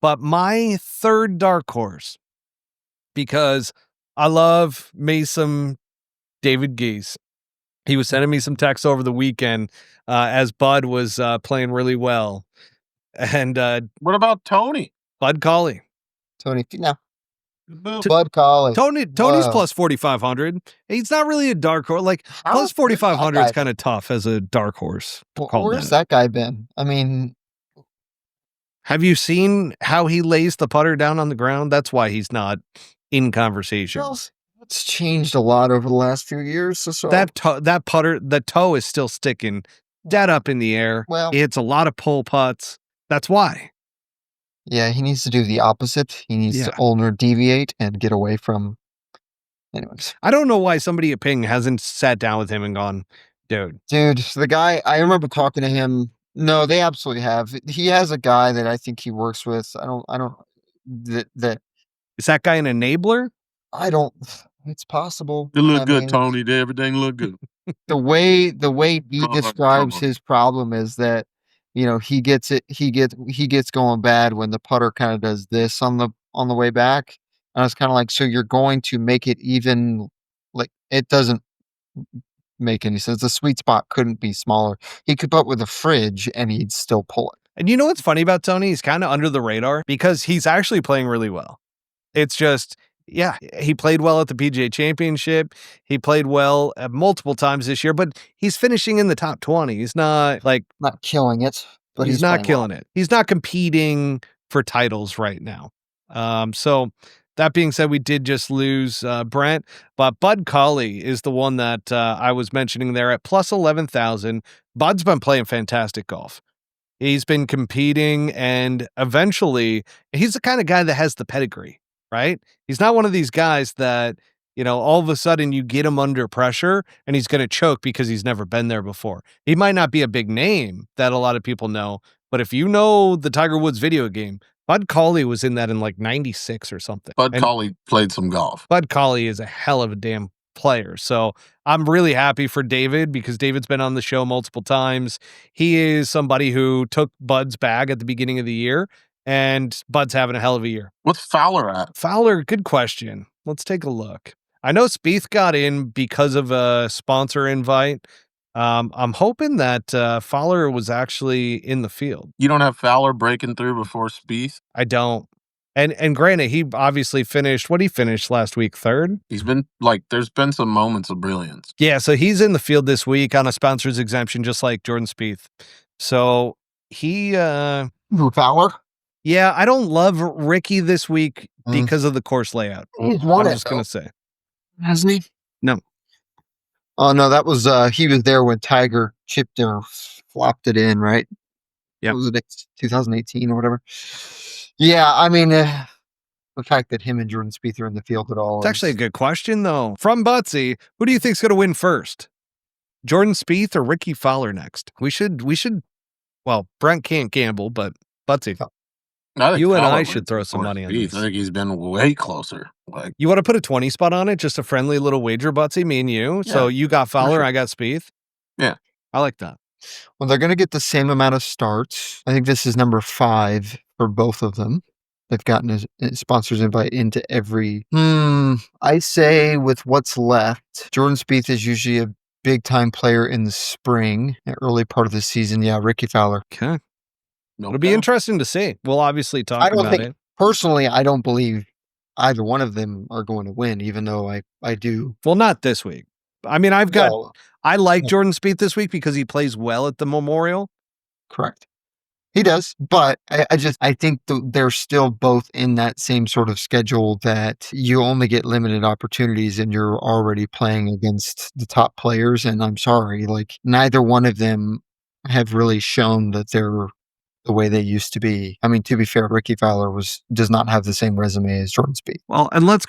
But my third dark horse, because I love me some David Geese. He was sending me some texts over the weekend as Bud was playing really well. And what about Tony? Bud Cauley. Tony, no. Bud Cauley. Tony's plus 4,500. He's not really a dark horse. Like plus 4,500 is kind of tough as a dark horse. Where's that guy been? I mean, have you seen how he lays the putter down on the ground? That's why he's not in conversations. Well, it's changed a lot over the last few years. So that putter, the toe is still sticking dead up in the air. Well, it's a lot of pull putts. That's why. Yeah, he needs to do the opposite. He needs to ulnar deviate and get away from. Anyways, I don't know why somebody at Ping hasn't sat down with him and gone, dude, the guy. I remember talking to him. No, they absolutely have. He has a guy that I think he works with. I don't. That is that guy an enabler? I don't. It's possible. It looked good, Tony. Everything looked good. The way he describes his problem is that. You know, he gets going bad when the putter kind of does this on the way back. And I was kind of like, so you're going to make it even, like, it doesn't make any sense. The sweet spot couldn't be smaller. He could put with a fridge and he'd still pull it. And you know what's funny about Tony? He's kind of under the radar because he's actually playing really well. It's just, yeah, he played well at the PGA Championship. He played well multiple times this year, but he's finishing in the top 20. He's not killing it, but he's not killing it. He's not competing for titles right now. So that being said, we did just lose Brent, but Bud Cauley is the one that I was mentioning there at plus 11,000. Bud's been playing fantastic golf. He's been competing, and eventually he's the kind of guy that has the pedigree. Right? He's not one of these guys that, you know, all of a sudden you get him under pressure and he's going to choke because he's never been there before. He might not be a big name that a lot of people know, but if you know the Tiger Woods video game, Bud Cauley was in that in like 96 or something. Bud Cauley played some golf. Bud Cauley is a hell of a damn player. So I'm really happy for David because David's been on the show multiple times. He is somebody who took Bud's bag at the beginning of the year. And Bud's having a hell of a year. What's Fowler at? Fowler, good question. Let's take a look. I know Spieth got in because of a sponsor invite. I'm hoping that Fowler was actually in the field. You don't have Fowler breaking through before Spieth? I don't. And granted, he obviously finished, what he finished last week, third? He's been, there's been some moments of brilliance. Yeah, so he's in the field this week on a sponsor's exemption, just like Jordan Spieth. So he, Fowler? yeah, I don't love Rickie this week because of the course layout. He's won I'm it, just going to say. hasn't he? No. Oh, no, that was, he was there when Tiger chipped or flopped it in, right? Yep. What was it, 2018 or whatever? Yeah, I mean, the fact that him and Jordan Spieth are in the field at all. It's actually a good question, though. From Butsy, who do you think's going to win first? Jordan Spieth or Rickie Fowler next? We should, well, Brent can't gamble, but Butsy, you and I should throw some money on this. I think he's been way closer. Like, you want to put a 20 spot on it? Just a friendly little wager, Butsy, me and you. Yeah, so you got Fowler, sure. I got Spieth. Yeah. I like that. Well, they're going to get the same amount of starts. I think this is number 5 for both of them. They've gotten a sponsor's invite into every. I say with what's left, Jordan Spieth is usually a big time player in the spring, the early part of the season. Yeah, Rickie Fowler. Okay. It'll be interesting to see. We'll obviously talk about it. Personally, I don't believe either one of them are going to win, even though I do. Well, not this week. I mean, I like Jordan Spieth this week because he plays well at the Memorial. Correct. He does, but I think they're still both in that same sort of schedule that you only get limited opportunities and you're already playing against the top players. And I'm sorry, like neither one of them have really shown that they're the way they used to be. I mean, to be fair, Rickie Fowler does not have the same resume as Jordan Spieth. Well, and let's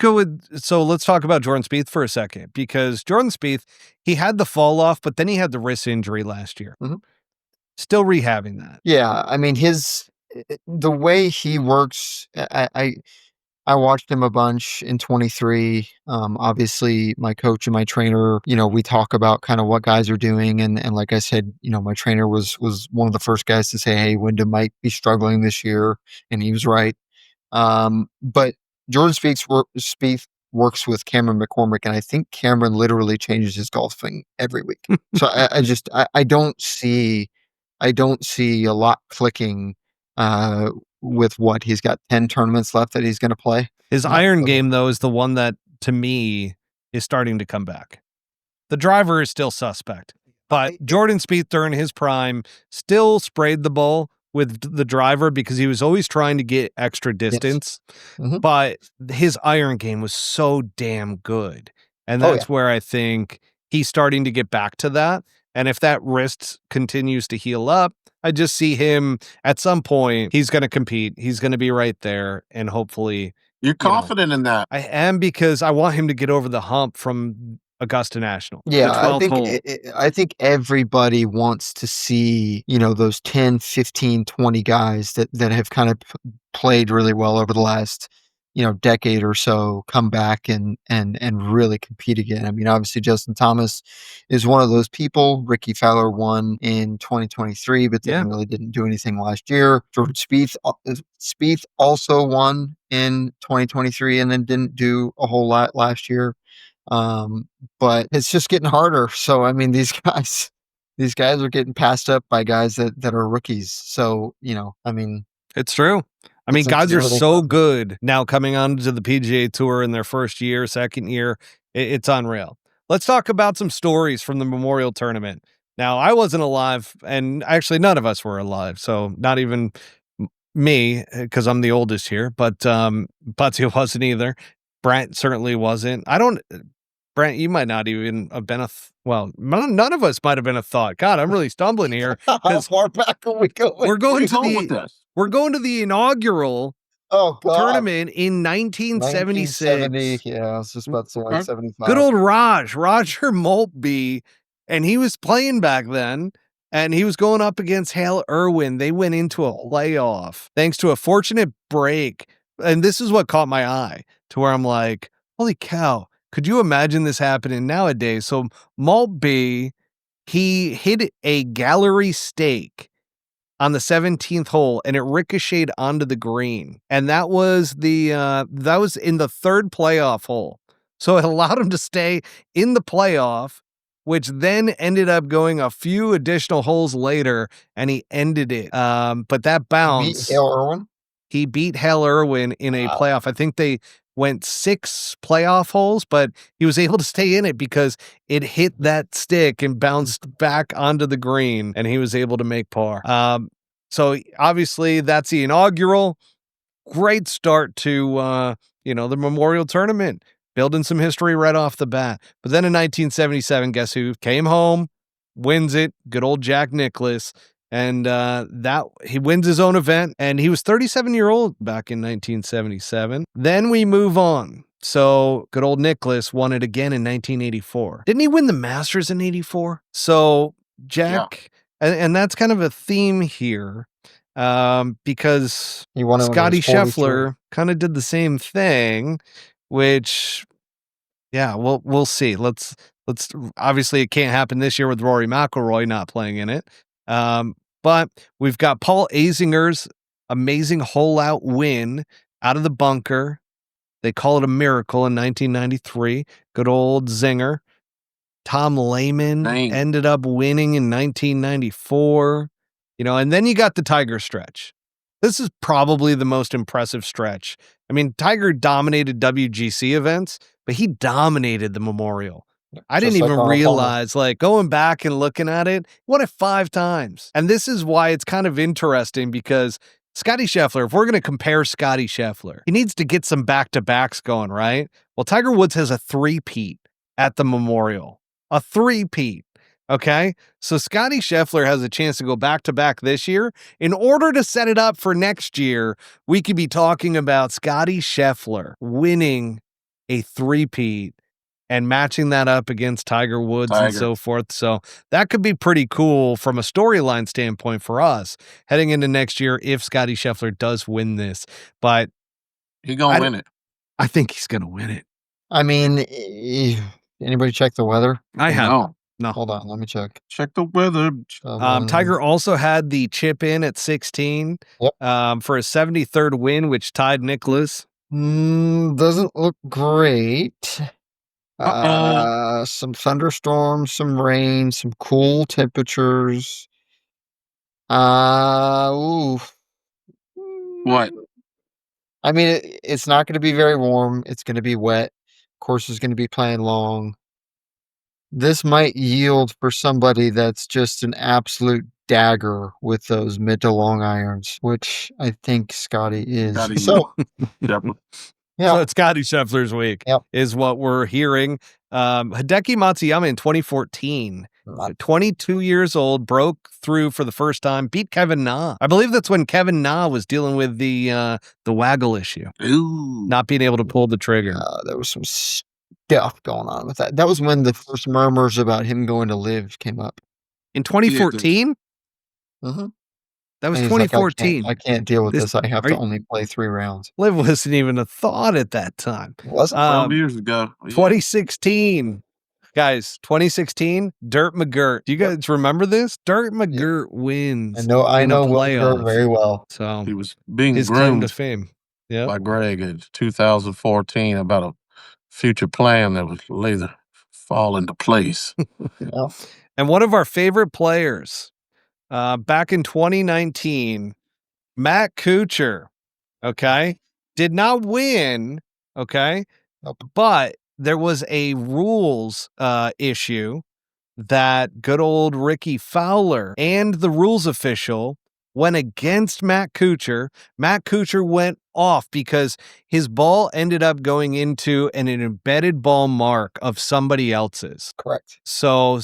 talk about Jordan Spieth for a second, because Jordan Spieth, he had the fall off, but then he had the wrist injury last year. Mm-hmm. Still rehabbing that. Yeah, I mean the way he works, I watched him a bunch in 23. Obviously my coach and my trainer, we talk about kind of what guys are doing. And like I said, my trainer was one of the first guys to say, hey, Wyndham might be struggling this year. And he was right. But Jordan Spieth works with Cameron McCormick, and I think Cameron literally changes his golfing every week. So I don't see a lot clicking with what he's got 10 tournaments left that he's going to play. His iron game, though, is the one that, to me, is starting to come back. The driver is still suspect, but Jordan Spieth during his prime still sprayed the ball with the driver because he was always trying to get extra distance. Yes. Mm-hmm. But his iron game was so damn good. And that's where I think he's starting to get back to that. And if that wrist continues to heal up, I just see him at some point, he's going to compete. He's going to be right there. And hopefully... You're confident in that. I am, because I want him to get over the hump from Augusta National. Yeah, I think everybody wants to see, those 10, 15, 20 guys that have kind of played really well over the last, decade or so come back and really compete again. I mean, obviously Justin Thomas is one of those people. Rickie Fowler won in 2023, but then really didn't do anything last year. Jordan Spieth also won in 2023 and then didn't do a whole lot last year. But it's just getting harder. So, I mean, these guys are getting passed up by guys that are rookies. So, I mean, it's true. I mean, guys are so good now coming onto the PGA Tour in their first year, second year. It's unreal. Let's talk about some stories from the Memorial Tournament. Now, I wasn't alive, and actually none of us were alive. So not even me, because I'm the oldest here, but Butsy wasn't either. Brent certainly wasn't. Brent, you might not even have been none of us might have been a thought. God, I'm really stumbling here. How far back are we going? We're going to the inaugural tournament in 1976. Yeah, I was just about to say like 75. Good old Roger Maltby, and he was playing back then, and he was going up against Hale Irwin. They went into a playoff thanks to a fortunate break, and this is what caught my eye to where I'm like, holy cow. Could you imagine this happening nowadays? So Maltby, he hit a gallery stake on the 17th hole, and it ricocheted onto the green. And that was in the third playoff hole. So it allowed him to stay in the playoff, which then ended up going a few additional holes later, and he ended it. But that bounce. He beat Hale Irwin? He beat Hale Irwin in a playoff. I think they went 6 playoff holes, but he was able to stay in it because it hit that stick and bounced back onto the green, and he was able to make par. So obviously that's the inaugural. Great start to, the Memorial Tournament, building some history right off the bat. But then in 1977, guess who came home, wins it? Good old Jack Nicklaus. And that he wins his own event, and he was 37-year-old back in 1977. Then we move on. So good old Nicklaus won it again in 1984. Didn't he win the Masters in 84? So Jack, and that's kind of a theme here, because Scottie Scheffler kind of did the same thing, which, yeah, we'll see. Let's obviously it can't happen this year with Rory McIlroy not playing in it. But we've got Paul Azinger's amazing hole-out win out of the bunker. They call it a miracle in 1993. Good old Zinger. Tom Lehman ended up winning in 1994. And then you got the Tiger stretch. This is probably the most impressive stretch. I mean, Tiger dominated WGC events, but he dominated the Memorial. I didn't even realize, going back and looking at it, won it 5 times. And this is why it's kind of interesting, because Scottie Scheffler, if we're going to compare Scottie Scheffler, he needs to get some back-to-backs going, right? Well, Tiger Woods has a 3-peat at the Memorial. A 3-peat. Okay? So Scottie Scheffler has a chance to go back-to-back this year. In order to set it up for next year, we could be talking about Scottie Scheffler winning a 3-peat and matching that up against Tiger Woods and so forth. So that could be pretty cool from a storyline standpoint for us heading into next year if Scottie Scheffler does win this. But he's going to win it. I think he's going to win it. I mean, anybody check the weather? I have. No. Hold on, let me check. Check the weather. Tiger also had the chip in at 16 for his 73rd win, which tied Nicklaus. Doesn't look great. Some thunderstorms, some rain, some cool temperatures. What? I mean, it's not going to be very warm. It's going to be wet. Course is going to be playing long. This might yield for somebody that's just an absolute dagger with those mid to long irons, which I think Scottie is. So, So it's Scottie Scheffler's week is what we're hearing. Hideki Matsuyama in 2014, 22 years old, broke through for the first time, beat Kevin Na. I believe that's when Kevin Na was dealing with the waggle issue. Ooh. Not being able to pull the trigger. There was some stuff going on with that. That was when the first murmurs about him going to live came up. In 2014? Mm-hmm. That was 2014. I can't deal with this. I have to only play 3 rounds. Live wasn't even a thought at that time. It wasn't 12 years ago. 2016. Guys, 2016, Dirt McGirt. Do you guys remember this? Dirt McGirt wins. I know Will McGirt very well. So he was being his claim groomed to fame. by Greg in 2014 about a future plan that would later fall into place. And one of our favorite players, back in 2019, Matt Kuchar, did not win, but there was a rules issue that good old Rickie Fowler and the rules official went against Matt Kuchar. Matt Kuchar went off because his ball ended up going into an embedded ball mark of somebody else's. Correct. So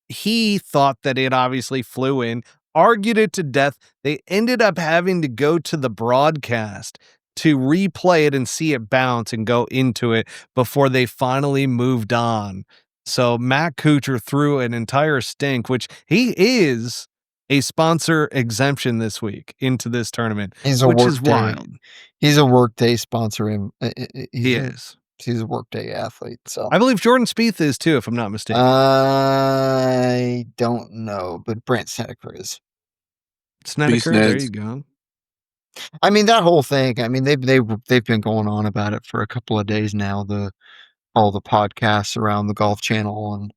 he thought that it obviously flew in, argued it to death. They ended up having to go to the broadcast to replay it and see it bounce and go into it before they finally moved on. So Matt Kuchar threw an entire stink, which he is a sponsor exemption this week into this tournament, which is wild. He's a workday sponsor. He is. He's a workday athlete. So I believe Jordan Spieth is too, if I'm not mistaken. I don't know, but Brent Snedeker is. Snedeker, there you go. I mean, that whole thing. I mean, they've been going on about it for a couple of days now. All the podcasts around the Golf Channel and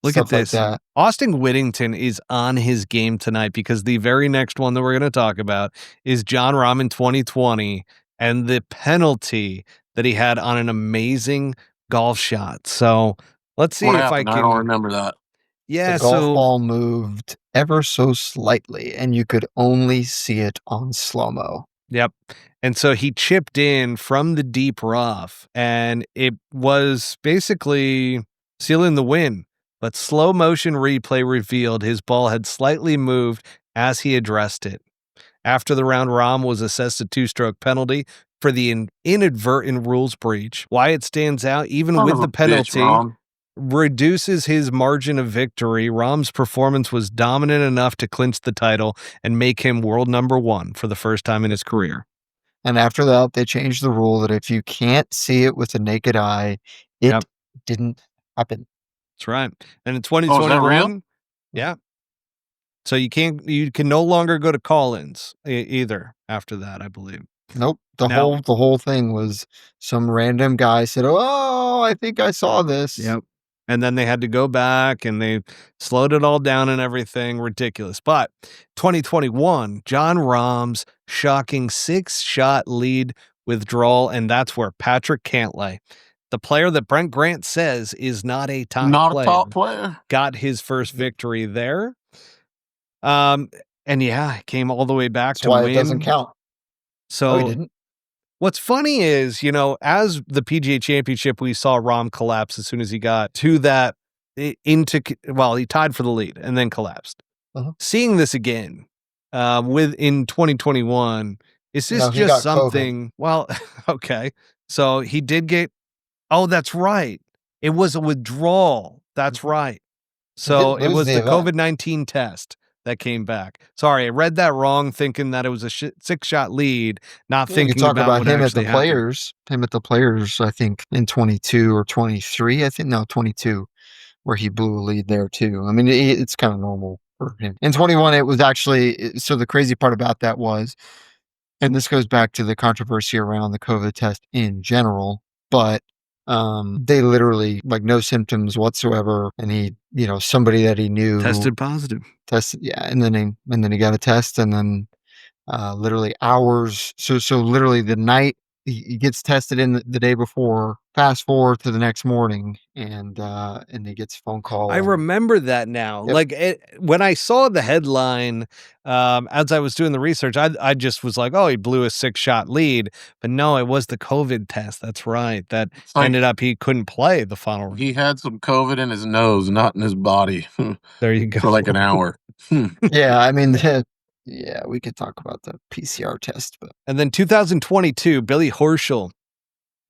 look stuff at this. like that. Austin Whittington is on his game tonight because the very next one that we're going to talk about is John Rahm in 2020 and the penalty that he had on an amazing golf shot. So let's see What if I happened? I don't can. remember that. Yeah, The golf so ball moved ever so slightly, and you could only see it on slow-mo. yep. And so he chipped in from the deep rough, and it was basically sealing the win. But slow motion replay revealed his ball had slightly moved as he addressed it. After the round, Rahm was assessed a 2-stroke penalty for the inadvertent rules breach. Why it stands out, even Son with of a the bitch, penalty, Ron. reduces his margin of victory. Rahm's performance was dominant enough to clinch the title and make him world number 1 for the first time in his career. And after that, they changed the rule that if you can't see it with the naked eye, it Yep. didn't happen. That's right. And in Oh, is that 2021, real? yeah. So you can no longer go to call-ins either after that, I believe. Nope. The Now- whole thing was some random guy said, "Oh, I think I saw this." Yep. And then they had to go back and they slowed it all down and everything. Ridiculous. But 2021, Jon Rahm's shocking 6-shot lead withdrawal, and that's where Patrick Cantlay, the player that Brent Grant says is not a top Not player, a top player. got his first victory there. And yeah, it came all the way back That's to why win. it doesn't count. So Oh, he didn't. what's funny is, as the PGA Championship, we saw Rahm collapse as soon as he got to that he tied for the lead and then collapsed. Uh-huh. Seeing this again in 2021, is this No, he just got COVID. something? Well, okay. So he did get, oh, that's right. It was a withdrawal. That's right. So didn't it lose was the the event. COVID-19 test that came back. Sorry, I read that wrong, thinking that it was a 6-shot lead, not You thinking could talk about what him at actually the happened. players. Him at the players, I think in 22 or 23. I think 22, where he blew a lead there too. I mean, it's kind of normal for him. In 21, it was actually so. The crazy part about that was, and this goes back to the controversy around the COVID test in general, but they literally like no symptoms whatsoever, and he, somebody that he knew Tested positive. tested, yeah, and then he got a test, and then literally hours. So literally the night he gets tested in the day before. Fast forward to the next morning, and he gets a phone call. I remember that now. Yep. Like when I saw the headline, as I was doing the research, I just was like, oh, he blew a 6-shot lead. But no, it was the COVID test. That's right. That ended up he couldn't play the final. He had some COVID in his nose, not in his body. There you go. For like an hour. Yeah, I mean, yeah, we could talk about the PCR test, but And then 2022, Billy Horschel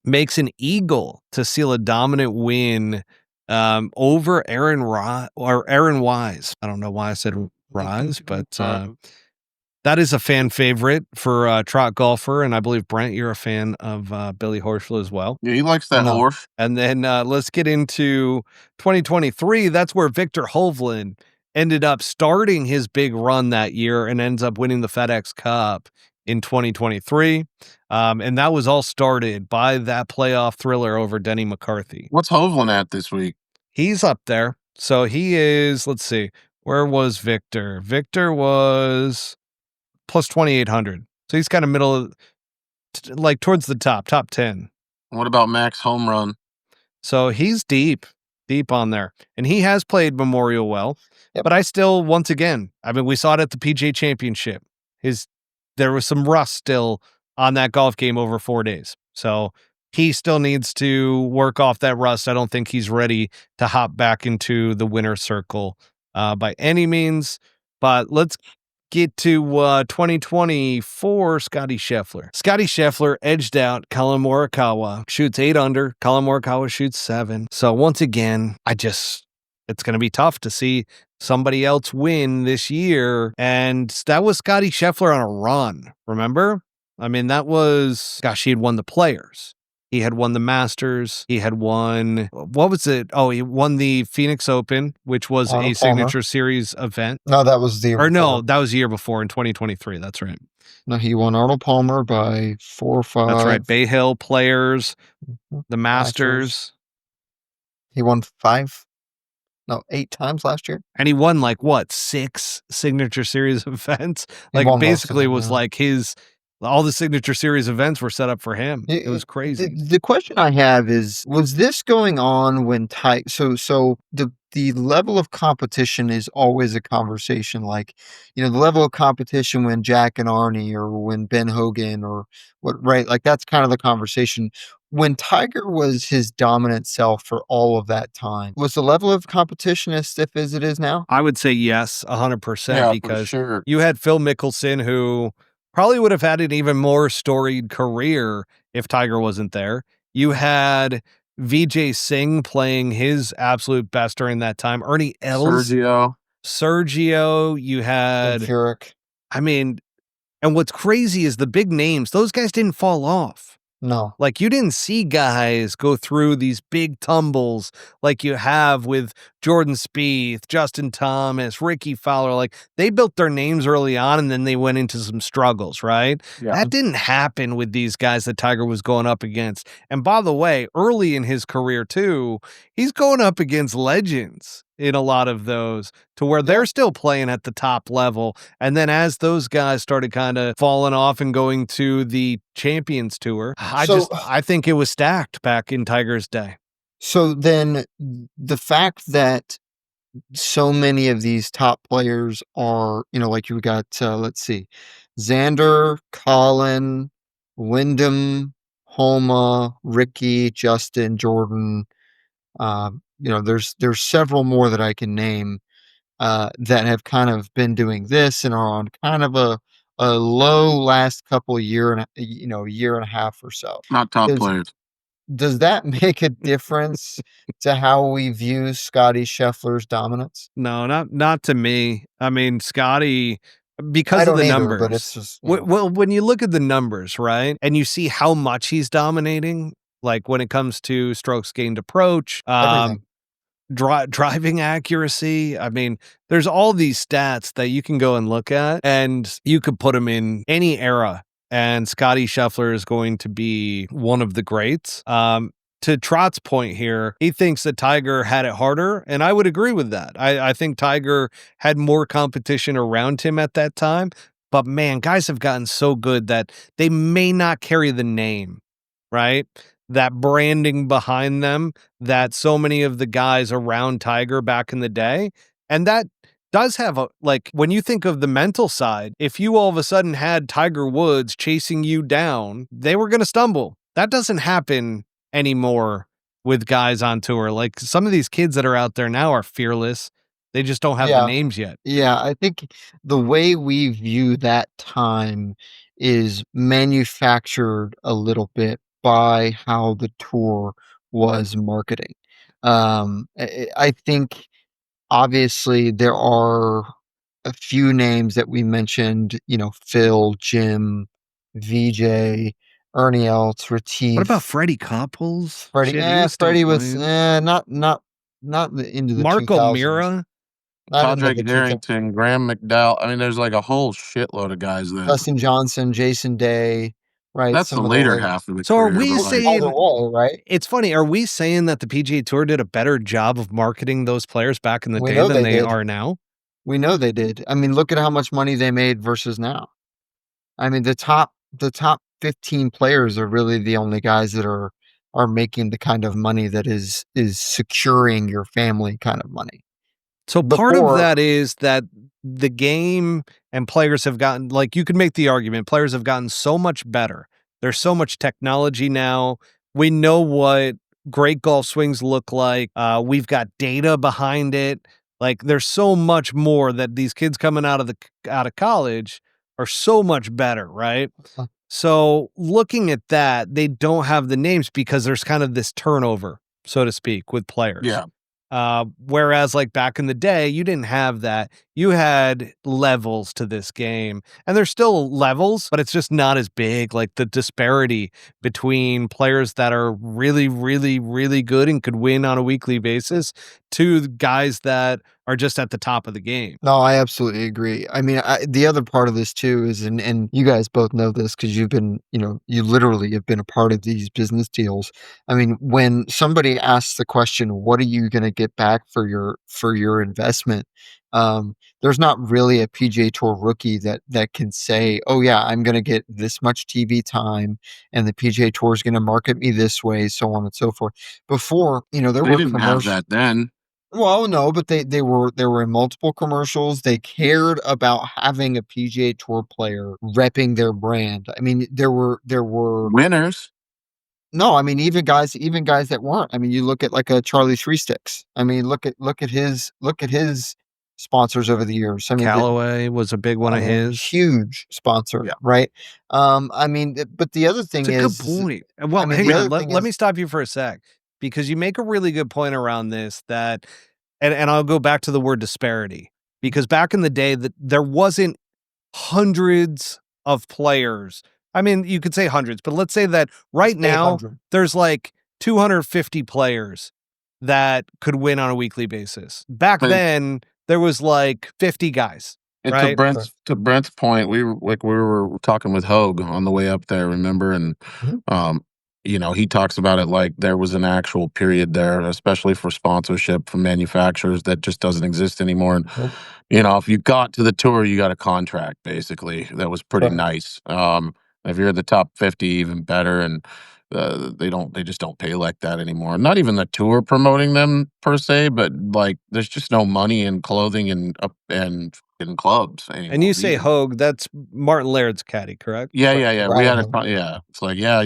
makes an eagle to seal a dominant win over Aaron Wise. I don't know why I said Rise, but that is a fan favorite for trot golfer, and I believe Brent, you're a fan of Billy Horschel as well. Yeah, he likes that horse. And then let's get into 2023. That's where Victor Hovland ended up starting his big run that year and ends up winning the FedEx Cup in 2023. And that was all started by that playoff thriller over Denny McCarthy. What's Hovland at this week? He's up there. So he is, let's see, where was Victor? Victor was plus 2,800. So he's kind of middle, like towards the top 10. What about Max home run? So he's deep on there. And he has played Memorial well. Yep. But I still, once again, I mean, we saw it at the PGA Championship. There was some rust still on that golf game over 4 days. So he still needs to work off that rust. I don't think he's ready to hop back into the winner's circle by any means. But let's get to 2024 Scottie Scheffler. Scottie Scheffler edged out Collin Morikawa, shoots 8 under. Collin Morikawa shoots 7. So once again, it's going to be tough to see somebody else win this year. And that was Scottie Scheffler on a run, remember? I mean, he had won the Players. He had won the Masters. He had won, what was it? Oh, he won the Phoenix Open, which was a Signature Series event. No, that was the year before. No, that was the year before in 2023. That's right. No, he won Arnold Palmer by 4 or 5. That's right. Bay Hill, Players, the Masters. He won 8 times last year. And he won 6 Signature Series events. Like basically was like his All the Signature Series events were set up for him. It was crazy. The question I have is, was this going on when so the level of competition is always a conversation. Like, the level of competition when Jack and Arnie or when Ben Hogan or right? Like that's kind of the conversation. When Tiger was his dominant self for all of that time, was the level of competition as stiff as it is now? I would say yes, 100%, Yeah, for because sure. you had Phil Mickelson, who probably would have had an even more storied career if Tiger wasn't there. You had Vijay Singh playing his absolute best during that time. Ernie Els, Sergio, you And had, Furyk? I mean, and what's crazy is the big names, those guys didn't fall off. No. Like, you didn't see guys go through these big tumbles like you have with Jordan Spieth, Justin Thomas, Rickie Fowler. Like, they built their names early on and then they went into some struggles, right? Yeah. That didn't happen with these guys that Tiger was going up against. And by the way, early in his career too, he's going up against legends in a lot of those, to where they're still playing at the top level. And then as those guys started kind of falling off and going to the Champions Tour, I think it was stacked back in Tiger's day. So then the fact that so many of these top players are, like you got, let's see, Xander, Colin, Wyndham, Homa, Rickie, Justin, Jordan. There's several more that I can name that have kind of been doing this and are on kind of a low last couple year and year and a half or so. Not top players. Does that make a difference to how we view Scottie Scheffler's dominance? No, not to me. I mean, Scottie, because I of don't the either, numbers. but it's just Well, when you look at the numbers, right, and you see how much he's dominating, like when it comes to strokes gained approach, everything. driving accuracy. I mean, there's all these stats that you can go and look at, and you could put them in any era, and Scottie Scheffler is going to be one of the greats. To Trott's point here, he thinks that Tiger had it harder, and I would agree with that. I think Tiger had more competition around him at that time, but man, guys have gotten so good that they may not carry the name, right? That branding behind them that so many of the guys around Tiger back in the day, and that does have when you think of the mental side, if you all of a sudden had Tiger Woods chasing you down, they were going to stumble. That doesn't happen anymore with guys on tour. Like, some of these kids that are out there now are fearless. They just don't have the names yet. Yeah, I think the way we view that time is manufactured a little bit by how the tour was marketing. I think obviously there are a few names that we mentioned, Phil, Jim, VJ, Ernie Els, Retief. What about Freddie Couples? Freddie was not into the Marco 2000s. Mira, Padraig Harrington, Graham McDowell. I mean, there's like a whole shitload of guys there. Dustin Johnson, Jason Day, right? That's the later half of the So career. are we saying, right? It's funny, are we saying that the PGA Tour did a better job of marketing those players back in the day than they are now? We know they did. I mean, look at how much money they made versus now. I mean, the top 15 players are really the only guys that are making the kind of money that is securing your family kind of money. So part of that is that the game and players have gotten, like, you could make the argument, players have gotten so much better. There's so much technology now. We know what great golf swings look like. We've got data behind it. Like, there's so much more that these kids coming out of college are so much better, right? So looking at that, they don't have the names because there's kind of this turnover, so to speak, with players. Yeah. Whereas like back in the day, you didn't have that. You had levels to this game, and there's still levels, but it's just not as big. Like, the disparity between players that are really, really, really good and could win on a weekly basis to the guys that are just at the top of the game. No, I absolutely agree. I mean, the other part of this too is, and you guys both know this because you've been, you literally have been a part of these business deals. I mean, when somebody asks the question, what are you going to get back for your investment? There's not really a PGA Tour rookie that can say, "Oh yeah, I'm going to get this much TV time, and the PGA Tour is going to market me this way," so on and so forth. Before, there They were didn't have commercials. that then. Well, no, but they were in multiple commercials. They cared about having a PGA Tour player repping their brand. I mean, there were Winners. no, I mean even guys that weren't. I mean, you look at like a Charlie Three Sticks. I mean, look at his sponsors over the years. I mean, Callaway was a big one of his. huge sponsor, Yeah. right? I mean, but the other thing It's a good is, point. Well, I mean, hang the on. other Let, thing let me is, stop you for a sec because you make a really good point around this that, and I'll go back to the word disparity because back in the day that there wasn't hundreds of players. I mean, you could say hundreds, but let's say that right now 800. there's like 250 players that could win on a weekly basis. Back But- then there was like 50 guys. And Right. to Brent's point, we were talking with Hogue on the way up there, remember? And he talks about it like there was an actual period there, especially for sponsorship from manufacturers that just doesn't exist anymore. And Nope. if you got to the tour, you got a contract basically that was pretty Correct. nice. If you're in the top 50, even better. And they just don't pay like that anymore. Not even the tour promoting them per se, but like there's just no money in clothing and in clubs anymore. And you say either. Hogue, that's Martin Laird's caddy, correct? Yeah. We had Right. it's like, yeah.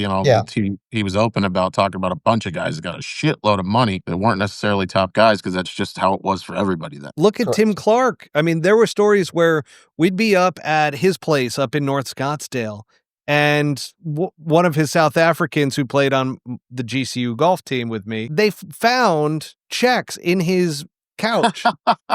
He was open about talking about a bunch of guys that got a shitload of money that weren't necessarily top guys because that's just how it was for everybody then. Look at Correct. Tim Clark. I mean, there were stories where we'd be up at his place up in North Scottsdale, and one of his South Africans who played on the GCU golf team with me, they found checks in his couch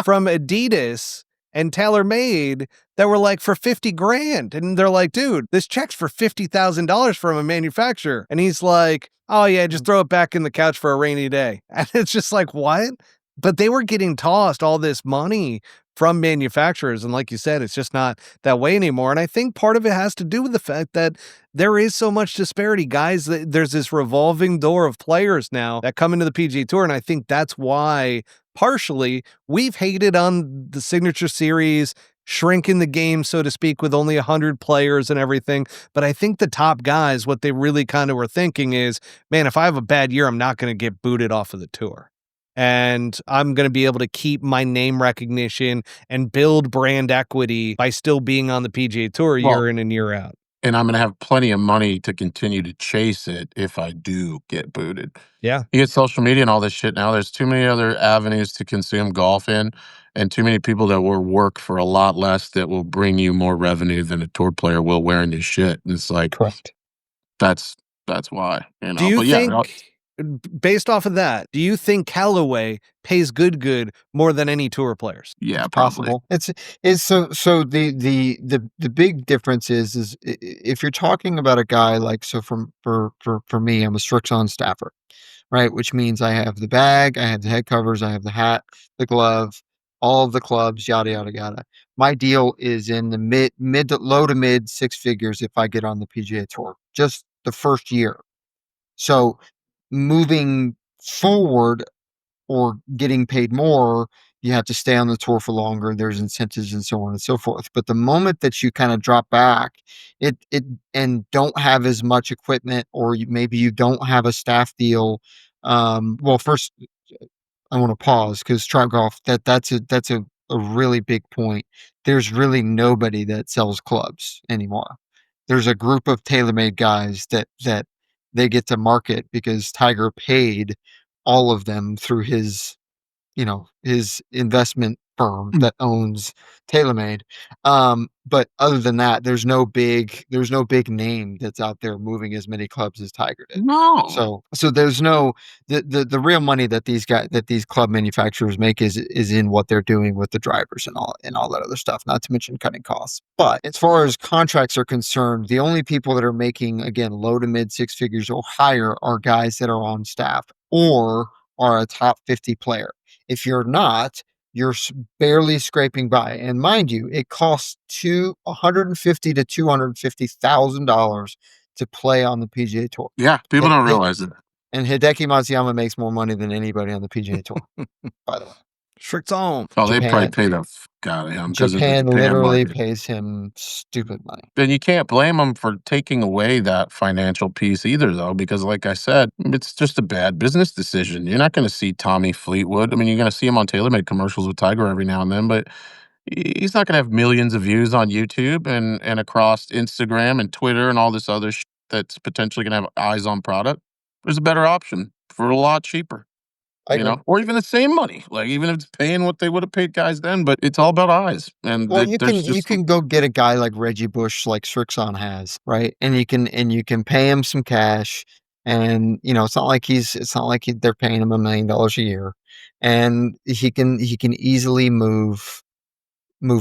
from Adidas and TaylorMade that were like for 50 grand. And they're like, dude, this check's for $50,000 from a manufacturer. And he's like, oh yeah, just throw it back in the couch for a rainy day. And it's just like, what? But they were getting tossed all this money from manufacturers. And like you said, it's just not that way anymore. And I think part of it has to do with the fact that there is so much disparity. Guys, there's this revolving door of players now that come into the PGA Tour. And I think that's why partially we've hated on the Signature Series, shrinking the game, so to speak, with only 100 players and everything. But I think the top guys, what they really kind of were thinking is, man, if I have a bad year, I'm not going to get booted off of the tour. And I'm going to be able to keep my name recognition and build brand equity by still being on the PGA Tour year in and year out. And I'm going to have plenty of money to continue to chase it if I do get booted. Yeah. You get social media and all this shit now. There's too many other avenues to consume golf in, and too many people that will work for a lot less that will bring you more revenue than a tour player will wearing your shit. And it's like, Correct. that's why. Do you think, based off of that, do you think Callaway pays good more than any tour players? Yeah, Possible. It's so the big difference is if you're talking about a guy like, so for me, I'm a Strixon staffer, right? Which means I have the bag, I have the head covers, I have the hat, the glove, all of the clubs, yada yada yada. My deal is in the mid to low to mid six figures if I get on the PGA Tour, just the first year. So moving forward or getting paid more, you have to stay on the tour for longer. There's incentives and so on and so forth. But the moment that you kind of drop back, it and don't have as much equipment, or maybe you don't have a staff deal. Well, first I want to pause because Trout Golf, that's a really big point. There's really nobody that sells clubs anymore. There's a group of TaylorMade guys that they get to market because Tiger paid all of them through his investment firm that owns TaylorMade. But other than that, there's no big name that's out there moving as many clubs as Tiger did. No. So there's no the real money that these club manufacturers make is in what they're doing with the drivers and all that other stuff, not to mention cutting costs. But as far as contracts are concerned, the only people that are making, again, low to mid six figures or higher are guys that are on staff or are a top 50 player. If you're not, you're barely scraping by. And mind you, it costs $150,000 to $250,000 to play on the PGA Tour. Yeah, people don't realize it. And Hideki Matsuyama makes more money than anybody on the PGA Tour, by the way. Strict on. Oh, they probably Japan, pay the fuck out of him because of the Japan Japan literally market. pays him stupid money. Then you can't blame them for taking away that financial piece either, though, because like I said, it's just a bad business decision. You're not going to see Tommy Fleetwood. I mean, you're going to see him on TaylorMade commercials with Tiger every now and then, but he's not going to have millions of views on YouTube and across Instagram and Twitter and all this other that's potentially going to have eyes on product. There's a better option for a lot cheaper. I agree. Or even the same money, like even if it's paying what they would have paid guys then, but it's all about eyes. And Well, there's you just can go get a guy like Reggie Bush, like Srixon has, right? And you can pay him some cash, and it's not like they're paying him $1 million a year, and he can easily move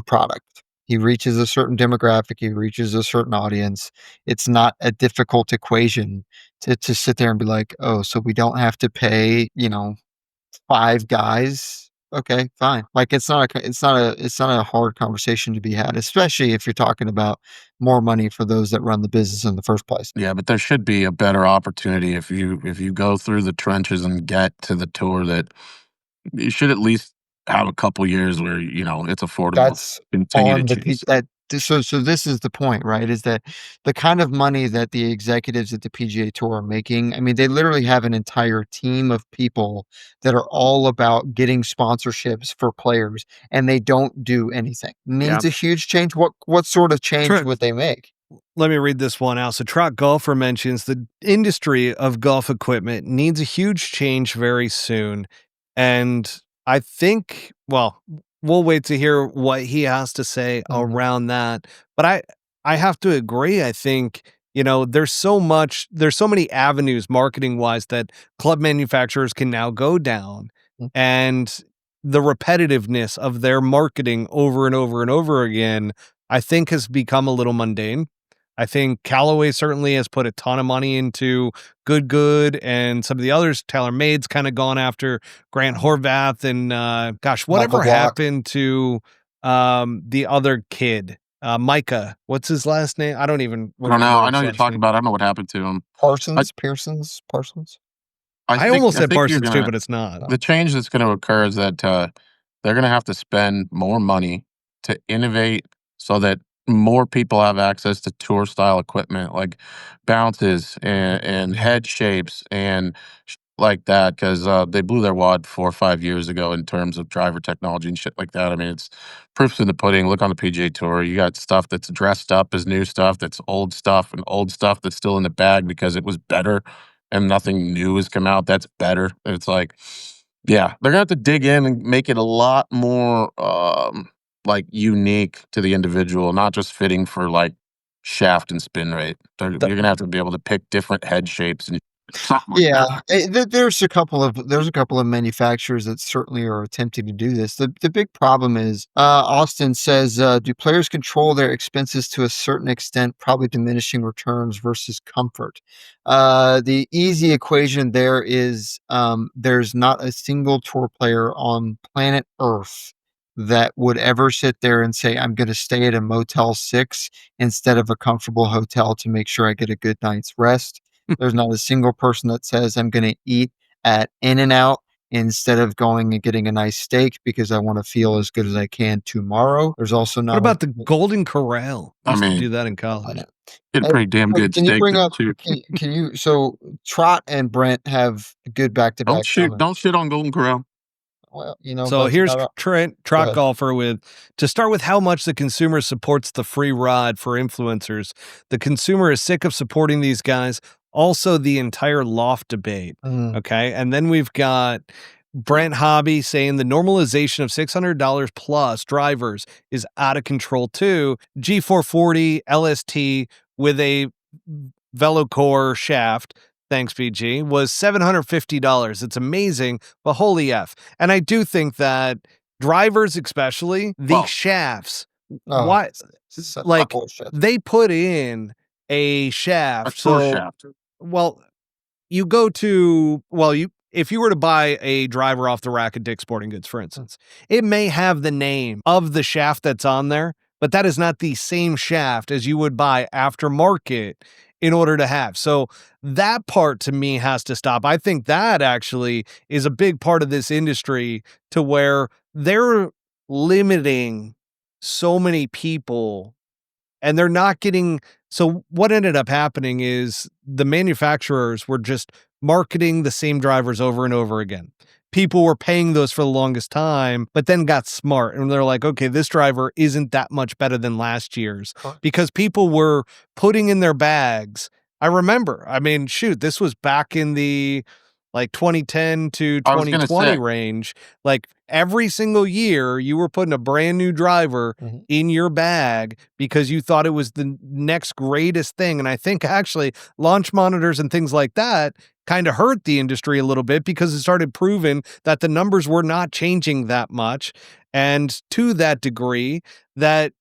product. He reaches a certain demographic, he reaches a certain audience. It's not a difficult equation to sit there and be like, oh, so we don't have to pay, 5 guys. Okay, fine. Like it's not a hard conversation to be had, especially if you're talking about more money for those that run the business in the first place. Yeah, but there should be a better opportunity if you go through the trenches and get to the tour, that you should at least have a couple years where it's affordable. That's Continue to on the chase. so this is the point, right? Is that the kind of money that the executives at the PGA Tour are making? I mean, they literally have an entire team of people that are all about getting sponsorships for players, and they don't do anything. Needs a huge change. What sort of change would they make? Let me read this one out. So Trot Golfer mentions the industry of golf equipment needs a huge change very soon. And I think, well, we'll wait to hear what he has to say around that. But I have to agree. I think, there's so many avenues marketing wise that club manufacturers can now go down. And the repetitiveness of their marketing over and over and over again, I think has become a little mundane. I think Callaway certainly has put a ton of money into Good, and some of the others. TaylorMade's kind of gone after Grant Horvath, and whatever happened to the other kid, Micah? What's his last name? I don't even. I don't know. I know you're talking about. I don't know what happened to him. Parsons. I almost said Parsons too, but it's not. The change that's going to occur is that they're going to have to spend more money to innovate so that more people have access to tour style equipment like bounces and head shapes and like that, because they blew their wad 4 or 5 years ago in terms of driver technology and shit like that. I mean, it's proofs in the pudding. Look on the PGA Tour. You got stuff that's dressed up as new stuff, that's old stuff, and old stuff that's still in the bag because it was better and nothing new has come out that's better. And it's like, yeah, they're gonna have to dig in and make it a lot more unique to the individual, not just fitting for like shaft and spin rate. You're gonna have to be able to pick different head shapes and there's a couple of manufacturers that certainly are attempting to do this. The big problem is Austin says, do players control their expenses to a certain extent, probably diminishing returns versus comfort? The easy equation there is there's not a single tour player on planet Earth that would ever sit there and say, I'm going to stay at a Motel 6 instead of a comfortable hotel to make sure I get a good night's rest. There's not a single person that says, I'm going to eat at In-N-Out instead of going and getting a nice steak because I want to feel as good as I can tomorrow. There's also not. What about the Golden Corral? I used to do that in I college. know. Get a pretty damn good Can you steak bring up? too. Can you? So Trot and Brent have good back-to-back. Don't shit on Golden Corral. Well, So here's Trot Golfer to start with how much the consumer supports the free ride for influencers. The consumer is sick of supporting these guys. Also, the entire loft debate. Okay. And then we've got Brent Hobby saying the normalization of $600 plus drivers is out of control too. G440 LST with a Velocore shaft, thanks BG, was $750. It's amazing, but holy F. And I do think that drivers, especially the shafts, they put in a shaft. Shaft. Well, if you were to buy a driver off the rack at Dick's Sporting Goods, for instance, it may have the name of the shaft that's on there, but that is not the same shaft as you would buy aftermarket in order to have. So that part to me has to stop. I think that actually is a big part of this industry to where they're limiting so many people and they're not getting. So what ended up happening is the manufacturers were just marketing the same drivers over and over again. People were paying those for the longest time, but then got smart and they're like, okay, this driver isn't that much better than last year's because people were putting in their bags. I remember, I mean, shoot, this was back in the like 2010 to I was gonna 2020 say, range. Like every single year, you were putting a brand new driver in your bag because you thought it was the next greatest thing. And I think actually launch monitors and things like that kind of hurt the industry a little bit because it started proving that the numbers were not changing that much. And to that degree that,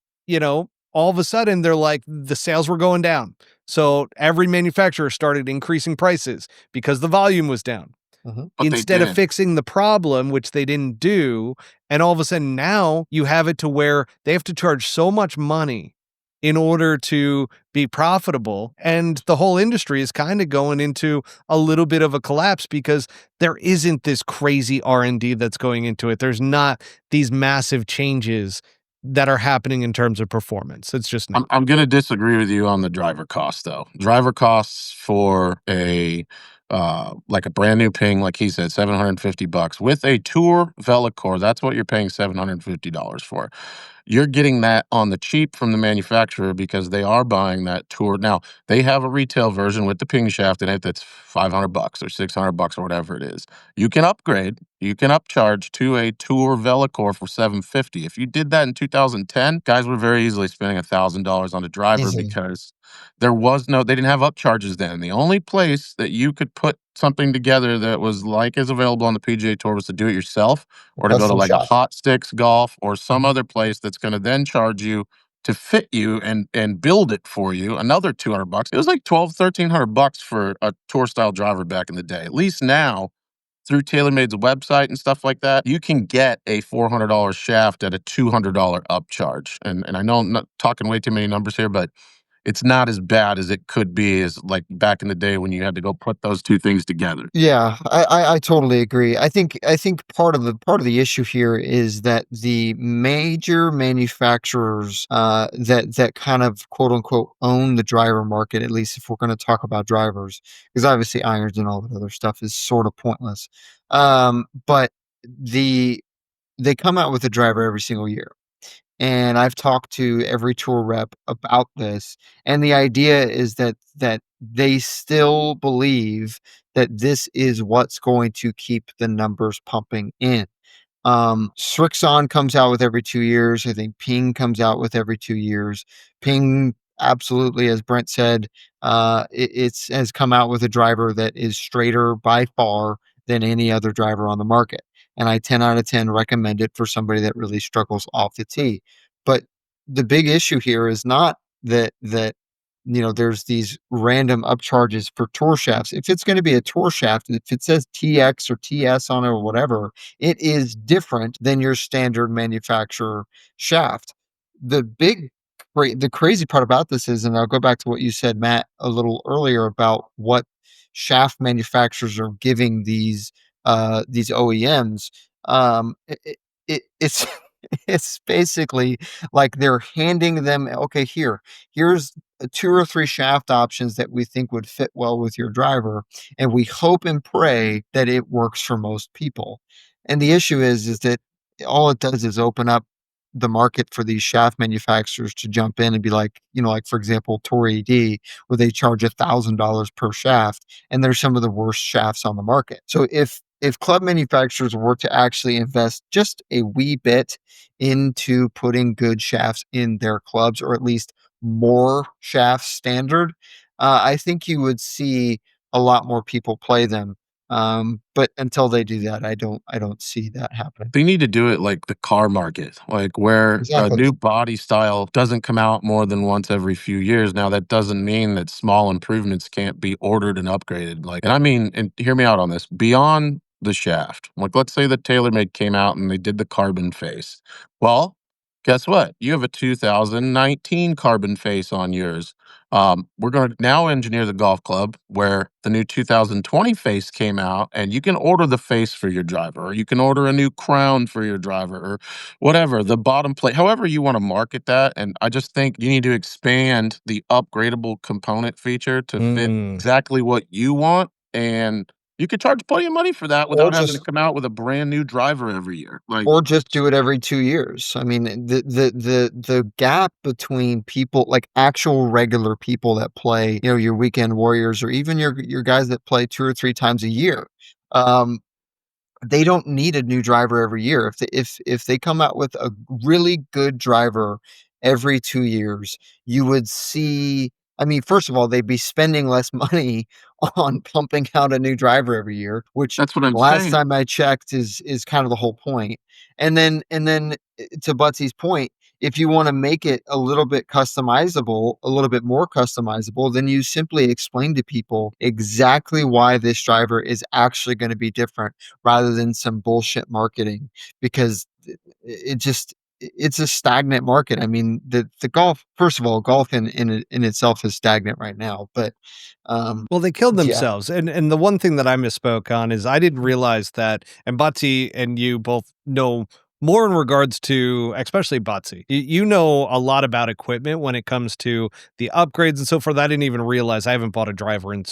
all of a sudden they're like the sales were going down. So every manufacturer started increasing prices because the volume was down. but Instead of fixing the problem, which they didn't do. And all of a sudden now you have it to where they have to charge so much money in order to be profitable. And the whole industry is kind of going into a little bit of a collapse because there isn't this crazy R&D that's going into it. There's not these massive changes that are happening in terms of performance. It's just not. I'm going to disagree with you on the driver cost, though. Driver costs for a like a brand new Ping, like he said, $750 with a Tour Velocore. That's what you're paying $750 for. You're getting that on the cheap from the manufacturer because they are buying that Tour. Now, they have a retail version with the Ping shaft in it that's $500 or $600 or whatever it is. You can upgrade. You can upcharge to a Tour Velocore for $750. If you did that in 2010, guys were very easily spending $1,000 on a driver because they didn't have upcharges then. The only place that you could put something together that was like is available on the PGA Tour was to do it yourself or to go to like a Hot Sticks Golf or some other place that's going to then charge you to fit you and build it for you another $200. It was like $1,200-$1,300 for a tour style driver back in the day. At least now through TaylorMade's website and stuff like that, you can get a $400 shaft at a $200 upcharge. And I know I'm not talking way too many numbers here, but it's not as bad as it could be as like back in the day when you had to go put those two things together. Yeah, I totally agree. I think part of the issue here is that the major manufacturers that kind of quote unquote own the driver market, at least if we're going to talk about drivers, because obviously irons and all that other stuff is sort of pointless. But they come out with a driver every single year. And I've talked to every tour rep about this, and the idea is that they still believe that this is what's going to keep the numbers pumping in. Srixon comes out with every 2 years. I think Ping comes out with every 2 years. Ping, absolutely, as Brent said, it's has come out with a driver that is straighter by far than any other driver on the market. And I 10 out of 10 recommend it for somebody that really struggles off the tee. But the big issue here is not that there's these random upcharges for tour shafts. If it's going to be a tour shaft, if it says TX or TS on it or whatever, it is different than your standard manufacturer shaft. The crazy part about this is, and I'll go back to what you said, Matt, a little earlier about what shaft manufacturers are giving these OEMs. It's it's basically like they're handing them, okay, here's 2 or 3 shaft options that we think would fit well with your driver, and we hope and pray that it works for most people. And the issue is that all it does is open up the market for these shaft manufacturers to jump in and be like, like for example, Tour AD, where they charge $1,000 per shaft, and they're some of the worst shafts on the market. So if club manufacturers were to actually invest just a wee bit into putting good shafts in their clubs, or at least more shafts standard, I think you would see a lot more people play them. But until they do that, I don't see that happening. They need to do it like the car market, like where a new body style doesn't come out more than once every few years. Now, that doesn't mean that small improvements can't be ordered and upgraded. And I mean, and hear me out on this, beyond the shaft. Like, let's say that TaylorMade came out and they did the carbon face. Well, guess what? You have a 2019 carbon face on yours. We're going to now engineer the golf club where the new 2020 face came out, and you can order the face for your driver, or you can order a new crown for your driver, or whatever, the bottom plate, however you want to market that. And I just think you need to expand the upgradable component feature to fit exactly what you want. And you could charge plenty of money for that Or without having to just come out with a brand new driver every year. Like, or just do it every 2 years. I mean, the gap between people, like actual regular people that play, you know, your weekend warriors or even your guys that play 2 or 3 times a year, um, they don't need a new driver every year. If they come out with a really good driver every 2 years, you would see. I mean, first of all, they'd be spending less money on pumping out a new driver every year, which that's what I'm last saying. time I checked is kind of the whole point. And then to Butsy's point, if you want to make it a little bit customizable, a little bit more customizable, then you simply explain to people exactly why this driver is actually going to be different rather than some bullshit marketing, because it just it's a stagnant market. I mean, the golf, first of all, golf in itself is stagnant right now, but Well, they killed yeah. themselves. And the one thing that I misspoke on is I didn't realize that, and Butsy and you both know more in regards to, especially Butsy. You know a lot about equipment when it comes to the upgrades and so forth. I didn't even realize I haven't bought a driver in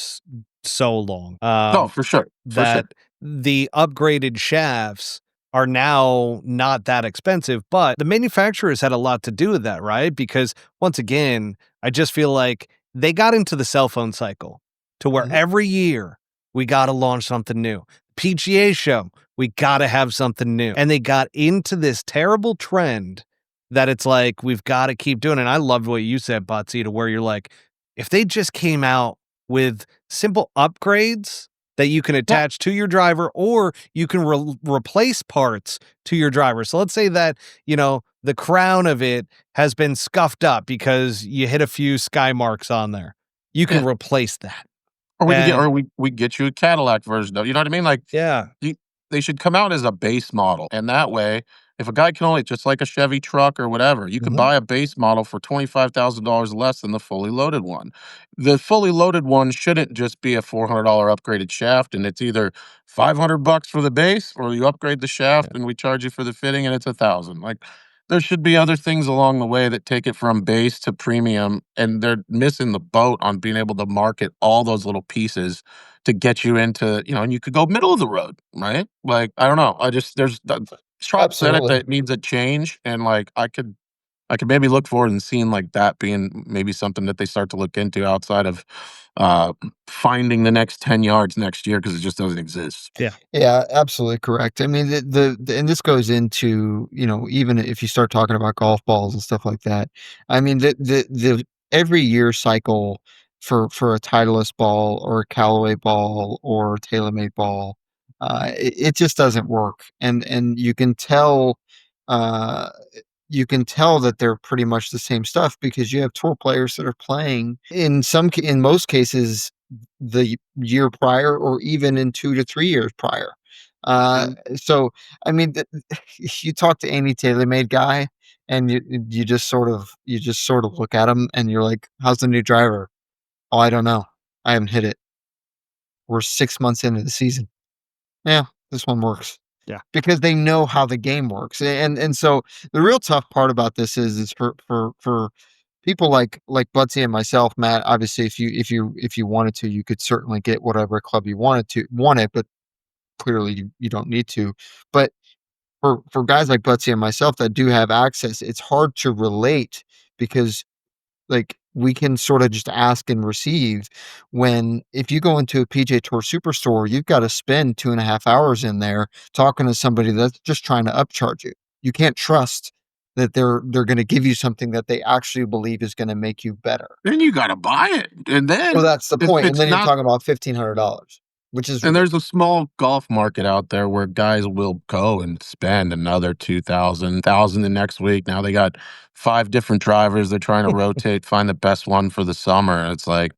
so long. No, for sure. For sure. That the upgraded shafts are now not that expensive, but the manufacturers had a lot to do with that, right? Because once again, I just feel like they got into the cell phone cycle to where Mhm. every year we got to launch something new. PGA show, we got to have something new. And they got into this terrible trend that it's like, we've got to keep doing it. And I loved what you said, Butsy, to where you're like, if they just came out with simple upgrades that you can attach to your driver, or you can replace parts to your driver. So let's say that, you know, the crown of it has been scuffed up because you hit a few sky marks on there. You can Yeah. replace that. Or we can get, And or we get you a Cadillac version of, you know what I mean? Like, yeah, they should come out as a base model, and that way, if a guy can only, just like a Chevy truck or whatever, you could Mhm. buy a base model for $25,000 less than the fully loaded one. The fully loaded one shouldn't just be a $400 upgraded shaft, and it's either $500 for the base, or you upgrade the shaft yeah. and we charge you for the fitting and it's 1,000. Like, there should be other things along the way that take it from base to premium, and they're missing the boat on being able to market all those little pieces to get you into, you know, and you could go middle of the road, right? Like, I don't know. I just, Trump said it, Absolutely. that needs a change, and like I could maybe look forward and seeing like that being maybe something that they start to look into outside of finding the next 10 yards next year, because it just doesn't exist. Yeah. Yeah, absolutely correct. I mean, and this goes into, you know, even if you start talking about golf balls and stuff like that. I mean, the every year cycle for a Titleist ball or a Callaway ball or TaylorMade ball, it just doesn't work. And uh, you can tell that they're pretty much the same stuff because you have tour players that are playing in most cases the year prior or even in 2 to 3 years prior. Mhm. So I mean, you talk to any TaylorMade guy, and you just sort of look at him and you're like, "How's the new driver?" "Oh, I don't know. I haven't hit it. We're 6 months into the season." "Yeah, this one works." Yeah. Because they know how the game works. And so the real tough part about this is for people like Butsy and myself, Matt. Obviously, if you wanted to, you could certainly get whatever club you wanted, but clearly you don't need to. But for guys like Butsy and myself that do have access, it's hard to relate because like we can sort of just ask and receive. When if you go into a PJ Tour Superstore, you've got to spend 2.5 hours in there talking to somebody that's just trying to upcharge you. You can't trust that they're going to give you something that they actually believe is going to make you better. Then you got to buy it, and Well, then that's the if point. And it's then you're not, talking about $1,500, which is and there's ridiculous. a small golf market out there where guys will go and spend another 2,000 the next week. Now they got 5 different drivers. They're trying to rotate, find the best one for the summer. And it's like,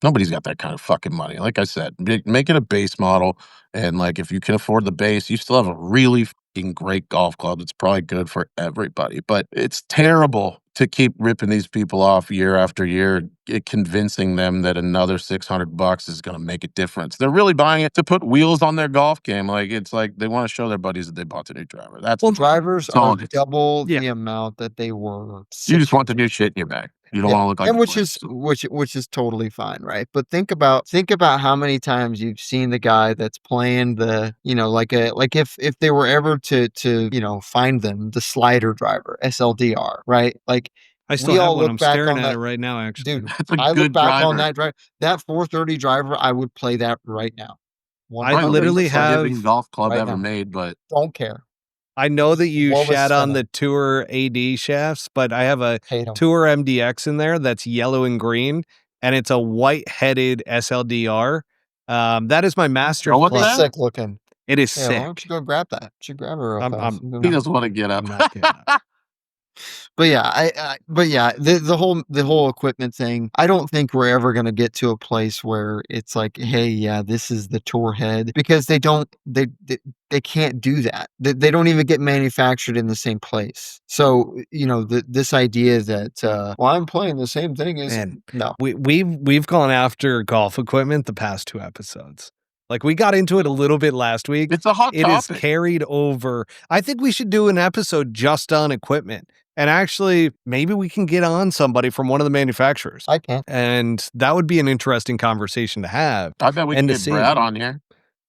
nobody's got that kind of fucking money. Like I said, make it a base model. And like, if you can afford the base, you still have a really fucking great golf club. It's probably good for everybody, but it's terrible to keep ripping these people off year after year, convincing them that another $600 is going to make a difference. They're really buying it to put wheels on their golf game. Like, it's like they want to show their buddies that they bought the new driver. That's drivers all are it is. double Yeah. the amount that they were. You just want the new shit in your bag. You don't want to look like and a which blimp. is which is totally fine, right? But think about how many times you've seen the guy that's playing the, like if they were ever to find them the slider driver, SLDR, right? Like, I still we have all one. look I'm back staring on at that. it right now, actually. Dude, That's a I look good back on driver. that driver, that 430 driver, I would play that right now. I literally 100% have golf club right ever now. made, but Don't care. I know that you Love is shat on spinning. the Tour AD shafts, but I have a Hate 'em. Tour MDX in there that's yellow and green, and it's a white-headed SLDR. That is my master Oh, what's club. that? Sick looking. It is Yeah, sick. why don't you go grab that? You should grab her real fast. He doesn't want to get up. I'm not getting up. But yeah, the whole equipment thing. I don't think we're ever going to get to a place where it's like, hey, yeah, this is the tour head, because they can't do that. They don't even get manufactured in the same place. So this idea that I'm playing the same thing as no. We've gone after golf equipment the past 2 episodes. Like, we got into it a little bit last week. It's a hot It is topic. carried over. I think we should do an episode just on equipment. And actually, maybe we can get on somebody from one of the manufacturers. I can't. And that would be an interesting conversation to have. I bet we can get Brad on here.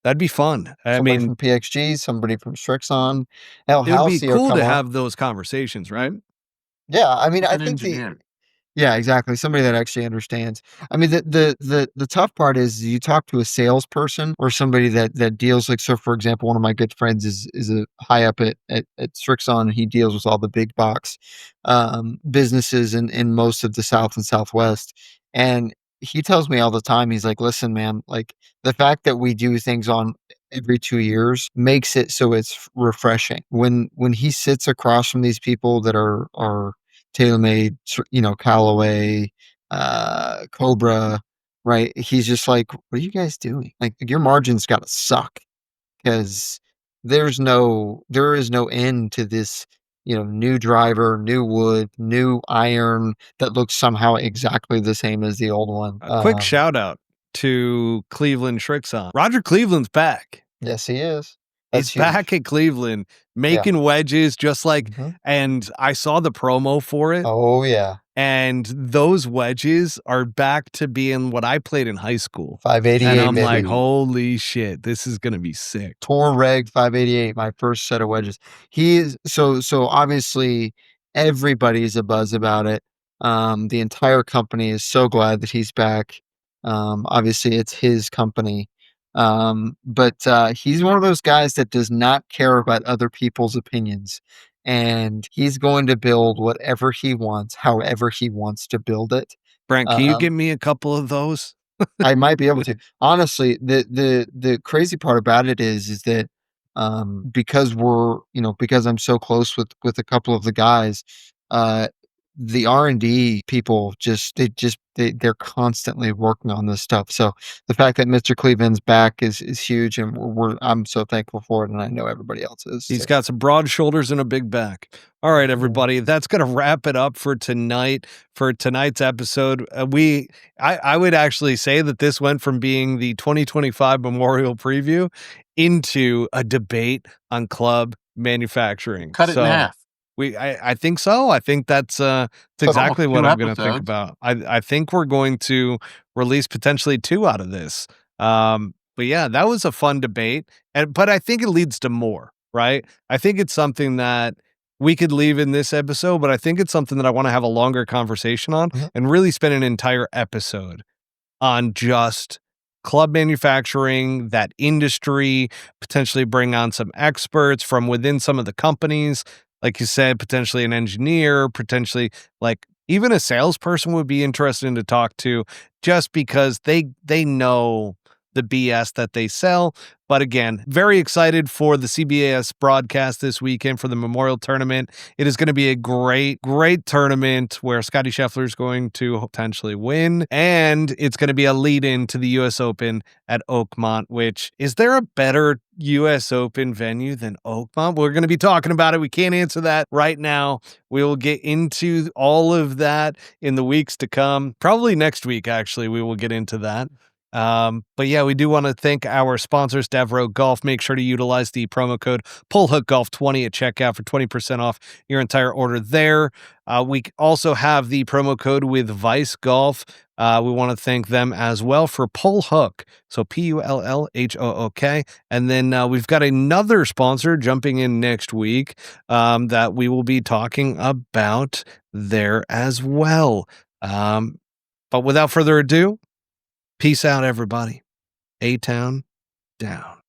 That'd be fun. Somebody from PXG, somebody from Strixon. Hell, it would be Halcyon cool come to on. have those conversations, right? Yeah, I mean, I An think engineer. yeah, exactly. Somebody that actually understands. I mean, the tough part is you talk to a salesperson or somebody that deals, like, so for example, one of my good friends is a high up at Strixon, and he deals with all the big box businesses in most of the South and Southwest. And he tells me all the time, he's like, listen, man, like, the fact that we do things on every 2 years makes it so it's refreshing. When he sits across from these people that are TaylorMade, Callaway, Cobra, right? He's just like, what are you guys doing? Like, your margins got to suck, because there is no end to this, new driver, new wood, new iron that looks somehow exactly the same as the old one. A quick shout out to Cleveland Strixon. Roger Cleveland's back. Yes, he is. He's back at Cleveland making wedges, just like, and I saw the promo for it. Oh yeah. And those wedges are back to being what I played in high school. 588. And I'm baby. like, holy shit, this is gonna be sick. Tour Reg 588, my first set of wedges. He is so obviously everybody's a buzz about it. The entire company is so glad that he's back. Obviously it's his company. But he's one of those guys that does not care about other people's opinions. And he's going to build whatever he wants, however he wants to build it. Brent, can you give me a couple of those? I might be able to. Honestly, the crazy part about it is that because because I'm so close with a couple of the guys, the R&D people they're constantly working on this stuff. So the fact that Mr. Cleveland's back is huge, and I'm so thankful for it, and I know everybody else is. He's got some broad shoulders and a big back. All right, everybody, that's going to wrap it up for tonight, for tonight's episode. I would actually say that this went from being the 2025 Memorial Preview into a debate on club manufacturing. Cut it in half. I think so. I think that's exactly what I'm going to think about. I think we're going to release potentially 2 out of this. But yeah, that was a fun debate. But I think it leads to more, right? I think it's something that we could leave in this episode, but I think it's something that I want to have a longer conversation on and really spend an entire episode on just club manufacturing, that industry, potentially bring on some experts from within some of the companies. Like you said, potentially an engineer, potentially like even a salesperson would be interesting to talk to, just because they know the BS that they sell. But again, very excited for the CBAS broadcast this weekend for the Memorial Tournament. It is going to be a great, great tournament where Scottie Scheffler is going to potentially win. And it's going to be a lead in to the U.S. Open at Oakmont, which is there a better U.S. Open venue than Oakmont? We're going to be talking about it. We can't answer that right now. We will get into all of that in the weeks to come. Probably next week, actually, we will get into that. But yeah, we do want to thank our sponsors, Devereaux Golf. Make sure to utilize the promo code PullHookGolf20 at checkout for 20% off your entire order there. We also have the promo code with Vice Golf. We want to thank them as well for Pull Hook. So PULLHOOK. And then we've got another sponsor jumping in next week that we will be talking about there as well. But without further ado, peace out, everybody. A-Town down.